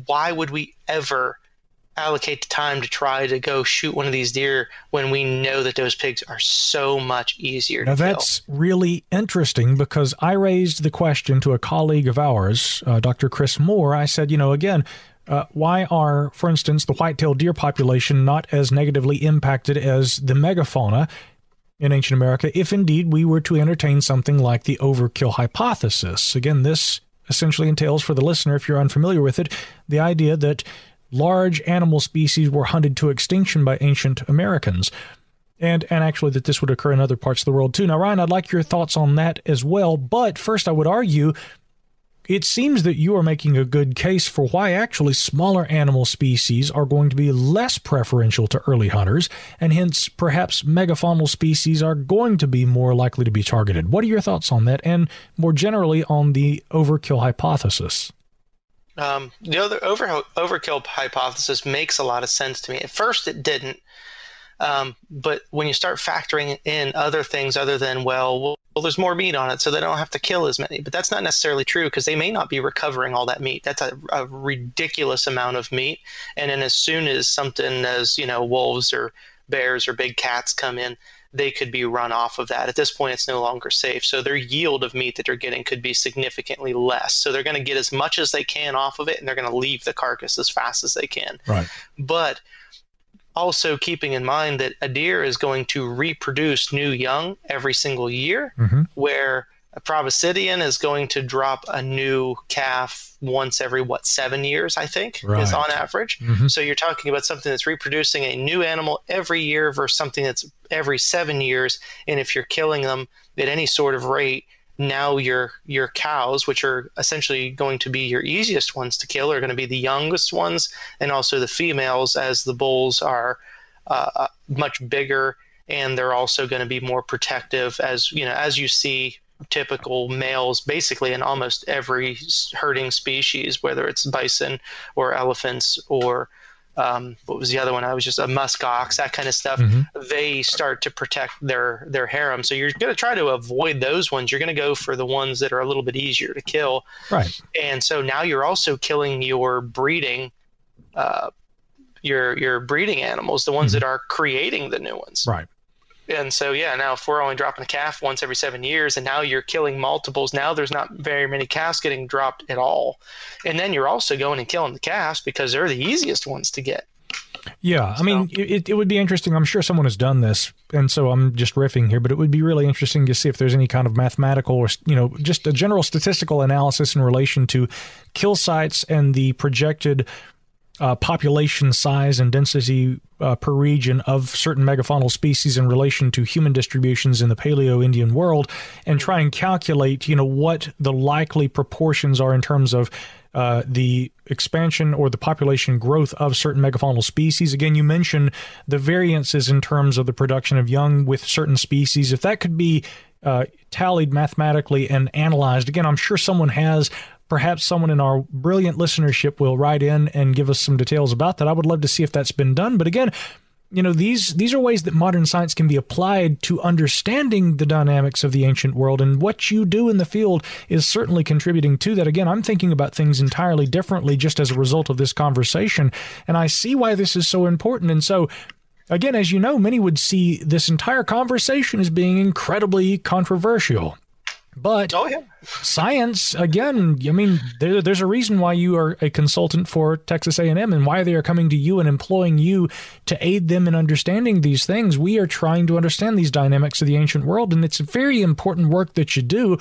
[SPEAKER 5] Why would we ever allocate the time to try to go shoot one of these deer when we know that those pigs are so much easier to kill?
[SPEAKER 2] That's really interesting, because I raised the question to a colleague of ours, Dr. Chris Moore. I said, why are, for instance, the white-tailed deer population not as negatively impacted as the megafauna in ancient America, if indeed we were to entertain something like the overkill hypothesis? Again, this essentially entails, for the listener, if you're unfamiliar with it, the idea that large animal species were hunted to extinction by ancient Americans, and actually that this would occur in other parts of the world too. Now, Ryan, I'd like your thoughts on that as well, but first I would argue it seems that you are making a good case for why actually smaller animal species are going to be less preferential to early hunters, and hence perhaps megafaunal species are going to be more likely to be targeted. What are your thoughts on that, and more generally on the overkill hypothesis?
[SPEAKER 5] The other overkill hypothesis makes a lot of sense to me. At first, it didn't. But when you start factoring in other things other than, well, there's more meat on it, so they don't have to kill as many. But that's not necessarily true, because they may not be recovering all that meat. That's a ridiculous amount of meat. And then as soon as something as, wolves or bears or big cats come in, they could be run off of that. At this point, it's no longer safe. So their yield of meat that they're getting could be significantly less. So they're going to get as much as they can off of it, and they're going to leave the carcass as fast as they can.
[SPEAKER 2] Right.
[SPEAKER 5] But also keeping in mind that a deer is going to reproduce new young every single year, where a proboscidean is going to drop a new calf once every, 7 years, I think, is on average. So you're talking about something that's reproducing a new animal every year versus something that's every 7 years. And if you're killing them at any sort of rate, now your cows, which are essentially going to be your easiest ones to kill, are going to be the youngest ones, and also the females, as the bulls are much bigger, and they're also going to be more protective, as you see typical males basically in almost every herding species, whether it's bison or elephants or what was the other one? I was just a musk ox, that kind of stuff. They start to protect their harem. So you're going to try to avoid those ones. You're going to go for the ones that are a little bit easier to kill. Right. And so now you're also killing your breeding, your breeding animals, the ones that are creating the new ones.
[SPEAKER 2] Right.
[SPEAKER 5] And so, now if we're only dropping a calf once every 7 years, and now you're killing multiples, now there's not very many calves getting dropped at all. And then you're also going and killing the calves because they're the easiest ones to get.
[SPEAKER 2] Yeah, I mean, it would be interesting. I'm sure someone has done this, and so I'm just riffing here, but it would be really interesting to see if there's any kind of mathematical or, just a general statistical analysis in relation to kill sites and the projected population size and density per region of certain megafaunal species in relation to human distributions in the Paleo-Indian world, and try and calculate, what the likely proportions are in terms of the expansion or the population growth of certain megafaunal species. Again, you mentioned the variances in terms of the production of young with certain species. If that could be tallied mathematically and analyzed, again, I'm sure someone has. Perhaps someone in our brilliant listenership will write in and give us some details about that. I would love to see if that's been done. But again, these are ways that modern science can be applied to understanding the dynamics of the ancient world, and what you do in the field is certainly contributing to that. Again, I'm thinking about things entirely differently just as a result of this conversation, and I see why this is so important. And so, again, as you know, many would see this entire conversation as being incredibly controversial. But science, again, I mean, there's a reason why you are a consultant for Texas A&M and why they are coming to you and employing you to aid them in understanding these things. We are trying to understand these dynamics of the ancient world, and it's very important work that you do.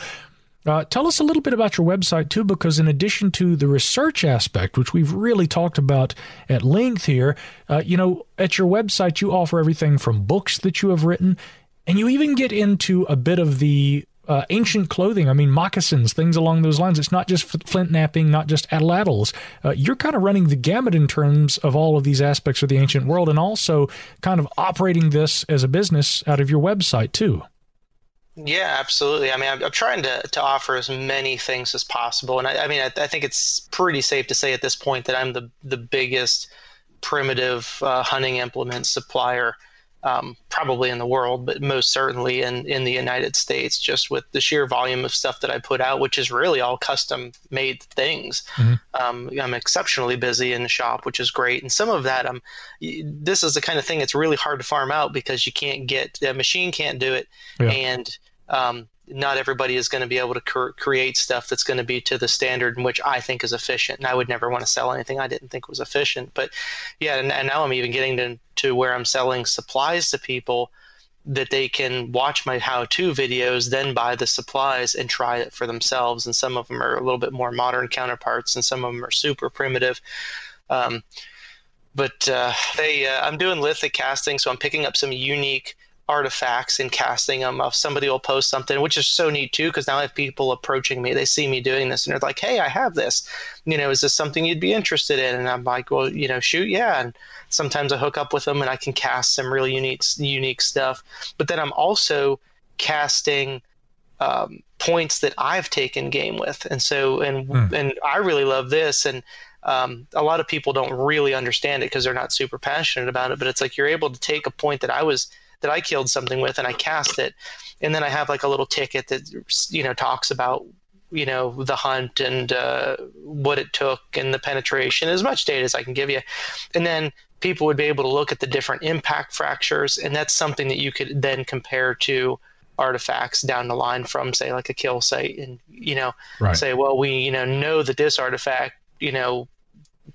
[SPEAKER 2] Tell us a little bit about your website, too, because in addition to the research aspect, which we've really talked about at length here, at your website, you offer everything from books that you have written, and you even get into a bit of the ancient clothing. I mean, moccasins, things along those lines. It's not just Flint Knapping, not just atlatls. You're kind of running the gamut in terms of all of these aspects of the ancient world, and also kind of operating this as a business out of your website, too.
[SPEAKER 5] Yeah, absolutely. I mean, I'm trying to offer as many things as possible. And I think it's pretty safe to say at this point that I'm the biggest primitive hunting implement supplier probably in the world, but most certainly in the United States, just with the sheer volume of stuff that I put out, which is really all custom made things. I'm exceptionally busy in the shop, which is great. And some of that, this is the kind of thing that's really hard to farm out because you can't the machine can't do it. Yeah. And not everybody is going to be able to create stuff that's going to be to the standard in which I think is efficient. And I would never want to sell anything I didn't think was efficient. But yeah, and now I'm even getting to where I'm selling supplies to people that they can watch my how-to videos, then buy the supplies and try it for themselves. And some of them are a little bit more modern counterparts, and some of them are super primitive. I'm doing lithic casting, so I'm picking up some unique artifacts and casting them. If somebody will post something, which is so neat too, because now I have people approaching me. They see me doing this and they're like, hey, I have this. Is this something you'd be interested in? And I'm like, well, shoot, yeah. And sometimes I hook up with them and I can cast some really unique stuff. But then I'm also casting points that I've taken game with. And so, and I really love this. And a lot of people don't really understand it because they're not super passionate about it, but it's like you're able to take a point that I killed something with and I cast it. And then I have like a little ticket that, talks about, the hunt and what it took and the penetration, as much data as I can give you. And then people would be able to look at the different impact fractures. And that's something that you could then compare to artifacts down the line from, say, like a kill site and,
[SPEAKER 2] right.
[SPEAKER 5] say, well, we, know that this artifact,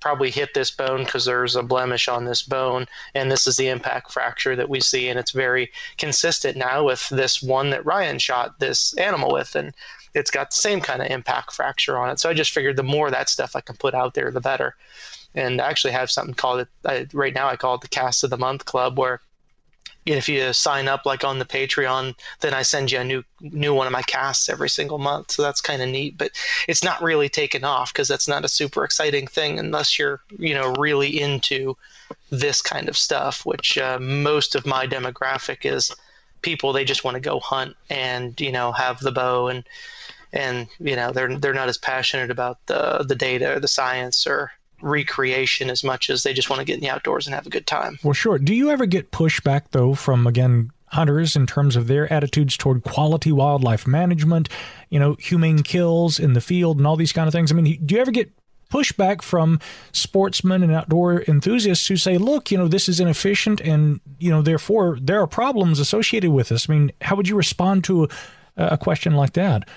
[SPEAKER 5] probably hit this bone because there's a blemish on this bone, and this is the impact fracture that we see, and it's very consistent now with this one that Ryan shot this animal with, and it's got the same kind of impact fracture on it. So I just figured the more of that stuff I can put out there, the better. And I actually have something called right now I call it the Cast of the Month Club, where if you sign up like on the Patreon, then I send you a new one of my casts every single month. So that's kind of neat, but it's not really taken off because that's not a super exciting thing unless you're, really into this kind of stuff, which most of my demographic is people, they just want to go hunt and, have the bow and they're not as passionate about the data or the science or recreation as much as they just want to get in the outdoors and have a good time.
[SPEAKER 2] Well, sure. Do you ever get pushback, though, from, again, hunters in terms of their attitudes toward quality wildlife management, humane kills in the field and all these kind of things? I mean, do you ever get pushback from sportsmen and outdoor enthusiasts who say, look, this is inefficient and, therefore there are problems associated with this? I mean, how would you respond to a question like that?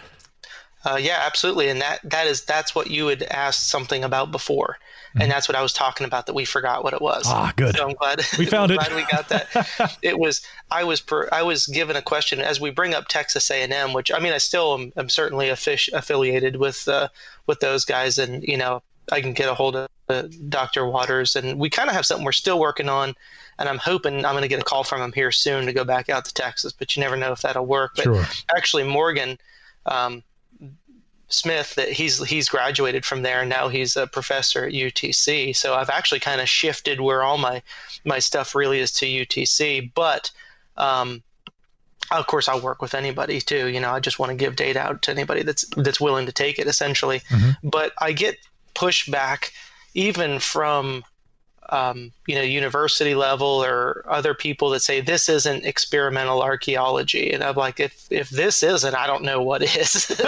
[SPEAKER 5] Yeah, absolutely. And that's what you had asked something about before. And that's what I was talking about that we forgot what it was.
[SPEAKER 2] Ah, good.
[SPEAKER 5] So I'm glad
[SPEAKER 2] we found it.
[SPEAKER 5] Glad we got that. I was given a question as we bring up Texas A&M, which I still am certainly affiliated with those guys, and I can get a hold of Dr. Waters, and we kind of have something we're still working on, and I'm hoping I'm going to get a call from him here soon to go back out to Texas, but you never know if that'll work. But
[SPEAKER 2] sure.
[SPEAKER 5] Actually, Morgan Smith, that he's graduated from there, and now he's a professor at UTC. So I've actually kind of shifted where all my stuff really is to UTC. But of course, I'll work with anybody too. I just want to give data out to anybody that's willing to take it, essentially. But I get pushback even from university level or other people that say this isn't experimental archaeology. And I'm like, if this isn't, I don't know what is.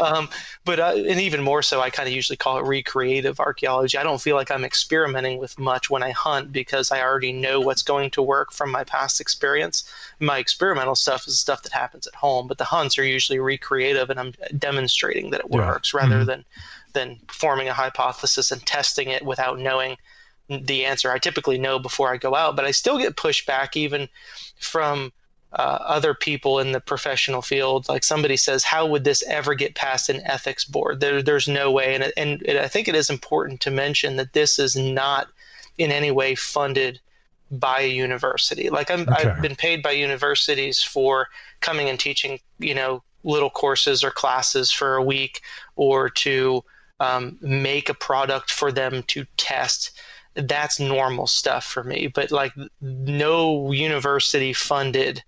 [SPEAKER 5] And even more so, I kind of usually call it recreative archaeology. I don't feel like I'm experimenting with much when I hunt because I already know what's going to work from my past experience. My experimental stuff is stuff that happens at home, but the hunts are usually recreative, and I'm demonstrating that it works rather than forming a hypothesis and testing it without knowing the answer. I typically know before I go out, but I still get pushback even from other people in the professional field. Like somebody says, how would this ever get past an ethics board? There's no way. And I think it is important to mention that this is not in any way funded by a university. Like I've been paid by universities for coming and teaching, little courses or classes for a week, or to make a product for them to test. That's normal stuff for me, but like no university funded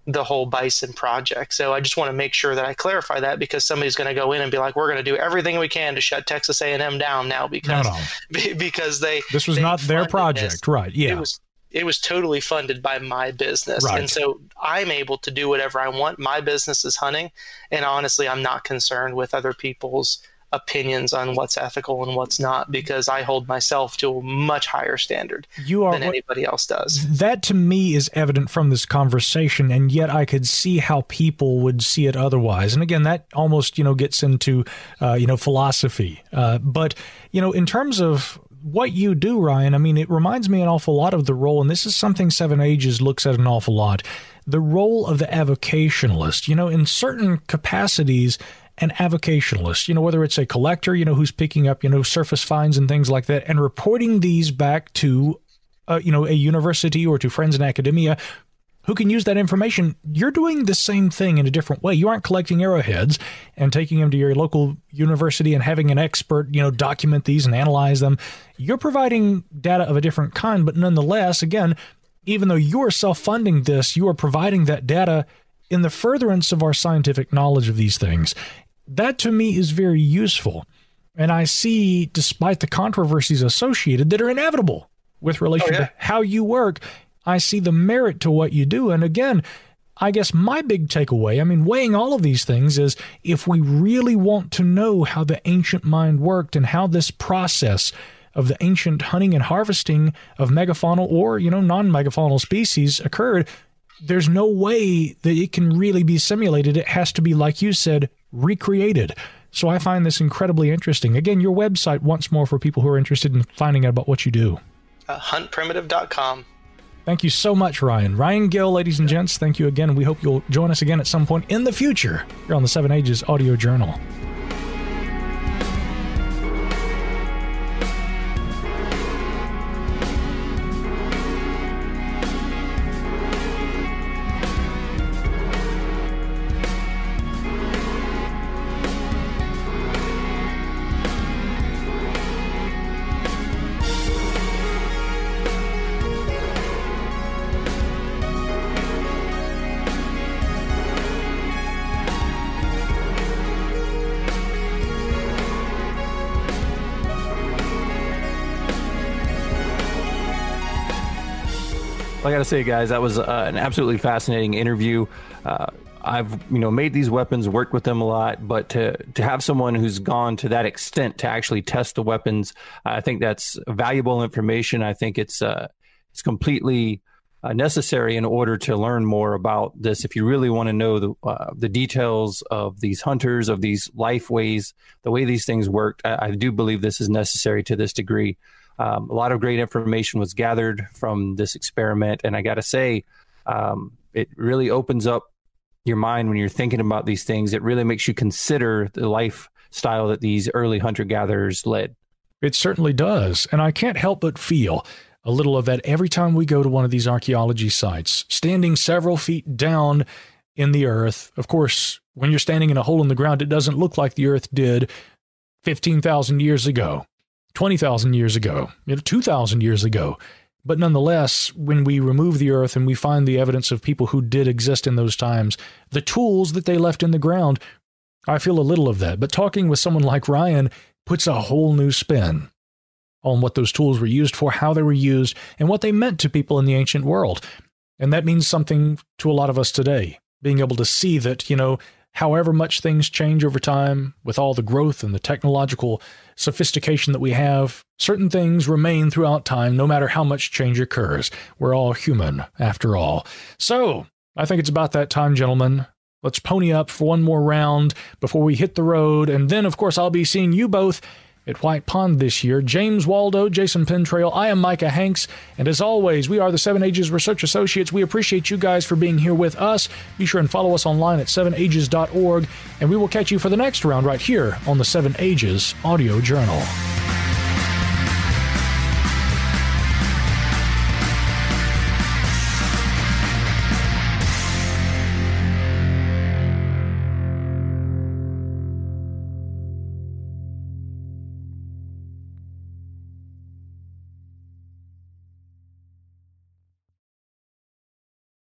[SPEAKER 5] the whole bison project. So I just want to make sure that I clarify that, because somebody's going to go in and be like, we're going to do everything we can to shut Texas A&M down now because
[SPEAKER 2] this was not their project.
[SPEAKER 5] This.
[SPEAKER 2] Right. Yeah.
[SPEAKER 5] It was totally funded by my business.
[SPEAKER 2] Right.
[SPEAKER 5] And so I'm able to do whatever I want. My business is hunting. And honestly, I'm not concerned with other people's opinions on what's ethical and what's not, because I hold myself to a much higher standard than anybody else does.
[SPEAKER 2] That to me is evident from this conversation, and yet I could see how people would see it otherwise. And again, that almost, gets into, philosophy. But, in terms of what you do, Ryan, it reminds me an awful lot of the role, and this is something Seven Ages looks at an awful lot, the role of the avocationalist. In certain capacities, an avocationalist, whether it's a collector, who's picking up, surface finds and things like that, and reporting these back to, a university or to friends in academia, who can use that information. You're doing the same thing in a different way. You aren't collecting arrowheads and taking them to your local university and having an expert, document these and analyze them. You're providing data of a different kind, but nonetheless, again, even though you're self-funding this, you are providing that data in the furtherance of our scientific knowledge of these things. That to me is very useful. And I see, despite the controversies associated that are inevitable with relation to how you work, I see the merit to what you do. And again, I guess my big takeaway, weighing all of these things, is if we really want to know how the ancient mind worked and how this process of the ancient hunting and harvesting of megafaunal or, non-megafaunal species occurred, there's no way that it can really be simulated. It has to be, like you said, recreated. So I find this incredibly interesting. Again, your website, once more, for people who are interested in finding out about what you do.
[SPEAKER 5] Huntprimitive.com.
[SPEAKER 2] Thank you so much, Ryan. Ryan Gill, ladies and gents, thank you again. We hope you'll join us again at some point in the future here on the 7 Ages Audio Journal.
[SPEAKER 3] I got to say, guys, that was an absolutely fascinating interview. I've made these weapons, worked with them a lot, but to have someone who's gone to that extent to actually test the weapons, I think that's valuable information. I think it's completely necessary in order to learn more about this. If you really want to know the details of these hunters, of these life ways, the way these things worked, I do believe this is necessary to this degree. A lot of great information was gathered from this experiment, and I got to say, it really opens up your mind when you're thinking about these things. It really makes you consider the lifestyle that these early hunter-gatherers led.
[SPEAKER 2] It certainly does, and I can't help but feel a little of that every time we go to one of these archaeology sites, standing several feet down in the earth. Of course, when you're standing in a hole in the ground, it doesn't look like the earth did 15,000 years ago. 20,000 years ago, 2,000 years ago. But nonetheless, when we remove the earth and we find the evidence of people who did exist in those times, the tools that they left in the ground, I feel a little of that. But talking with someone like Ryan puts a whole new spin on what those tools were used for, how they were used, and what they meant to people in the ancient world. And that means something to a lot of us today, being able to see that, however much things change over time, with all the growth and the technological sophistication that we have, certain things remain throughout time, no matter how much change occurs. We're all human, after all. So, I think it's about that time, gentlemen. Let's pony up for one more round before we hit the road, and then, of course, I'll be seeing you both at White Pond this year. James Waldo, Jason Pentrail, I am Micah Hanks, and as always, we are the 7 Ages Research Associates. We appreciate you guys for being here with us. Be sure and follow us online at 7ages.org, and we will catch you for the next round right here on the 7 Ages Audio Journal.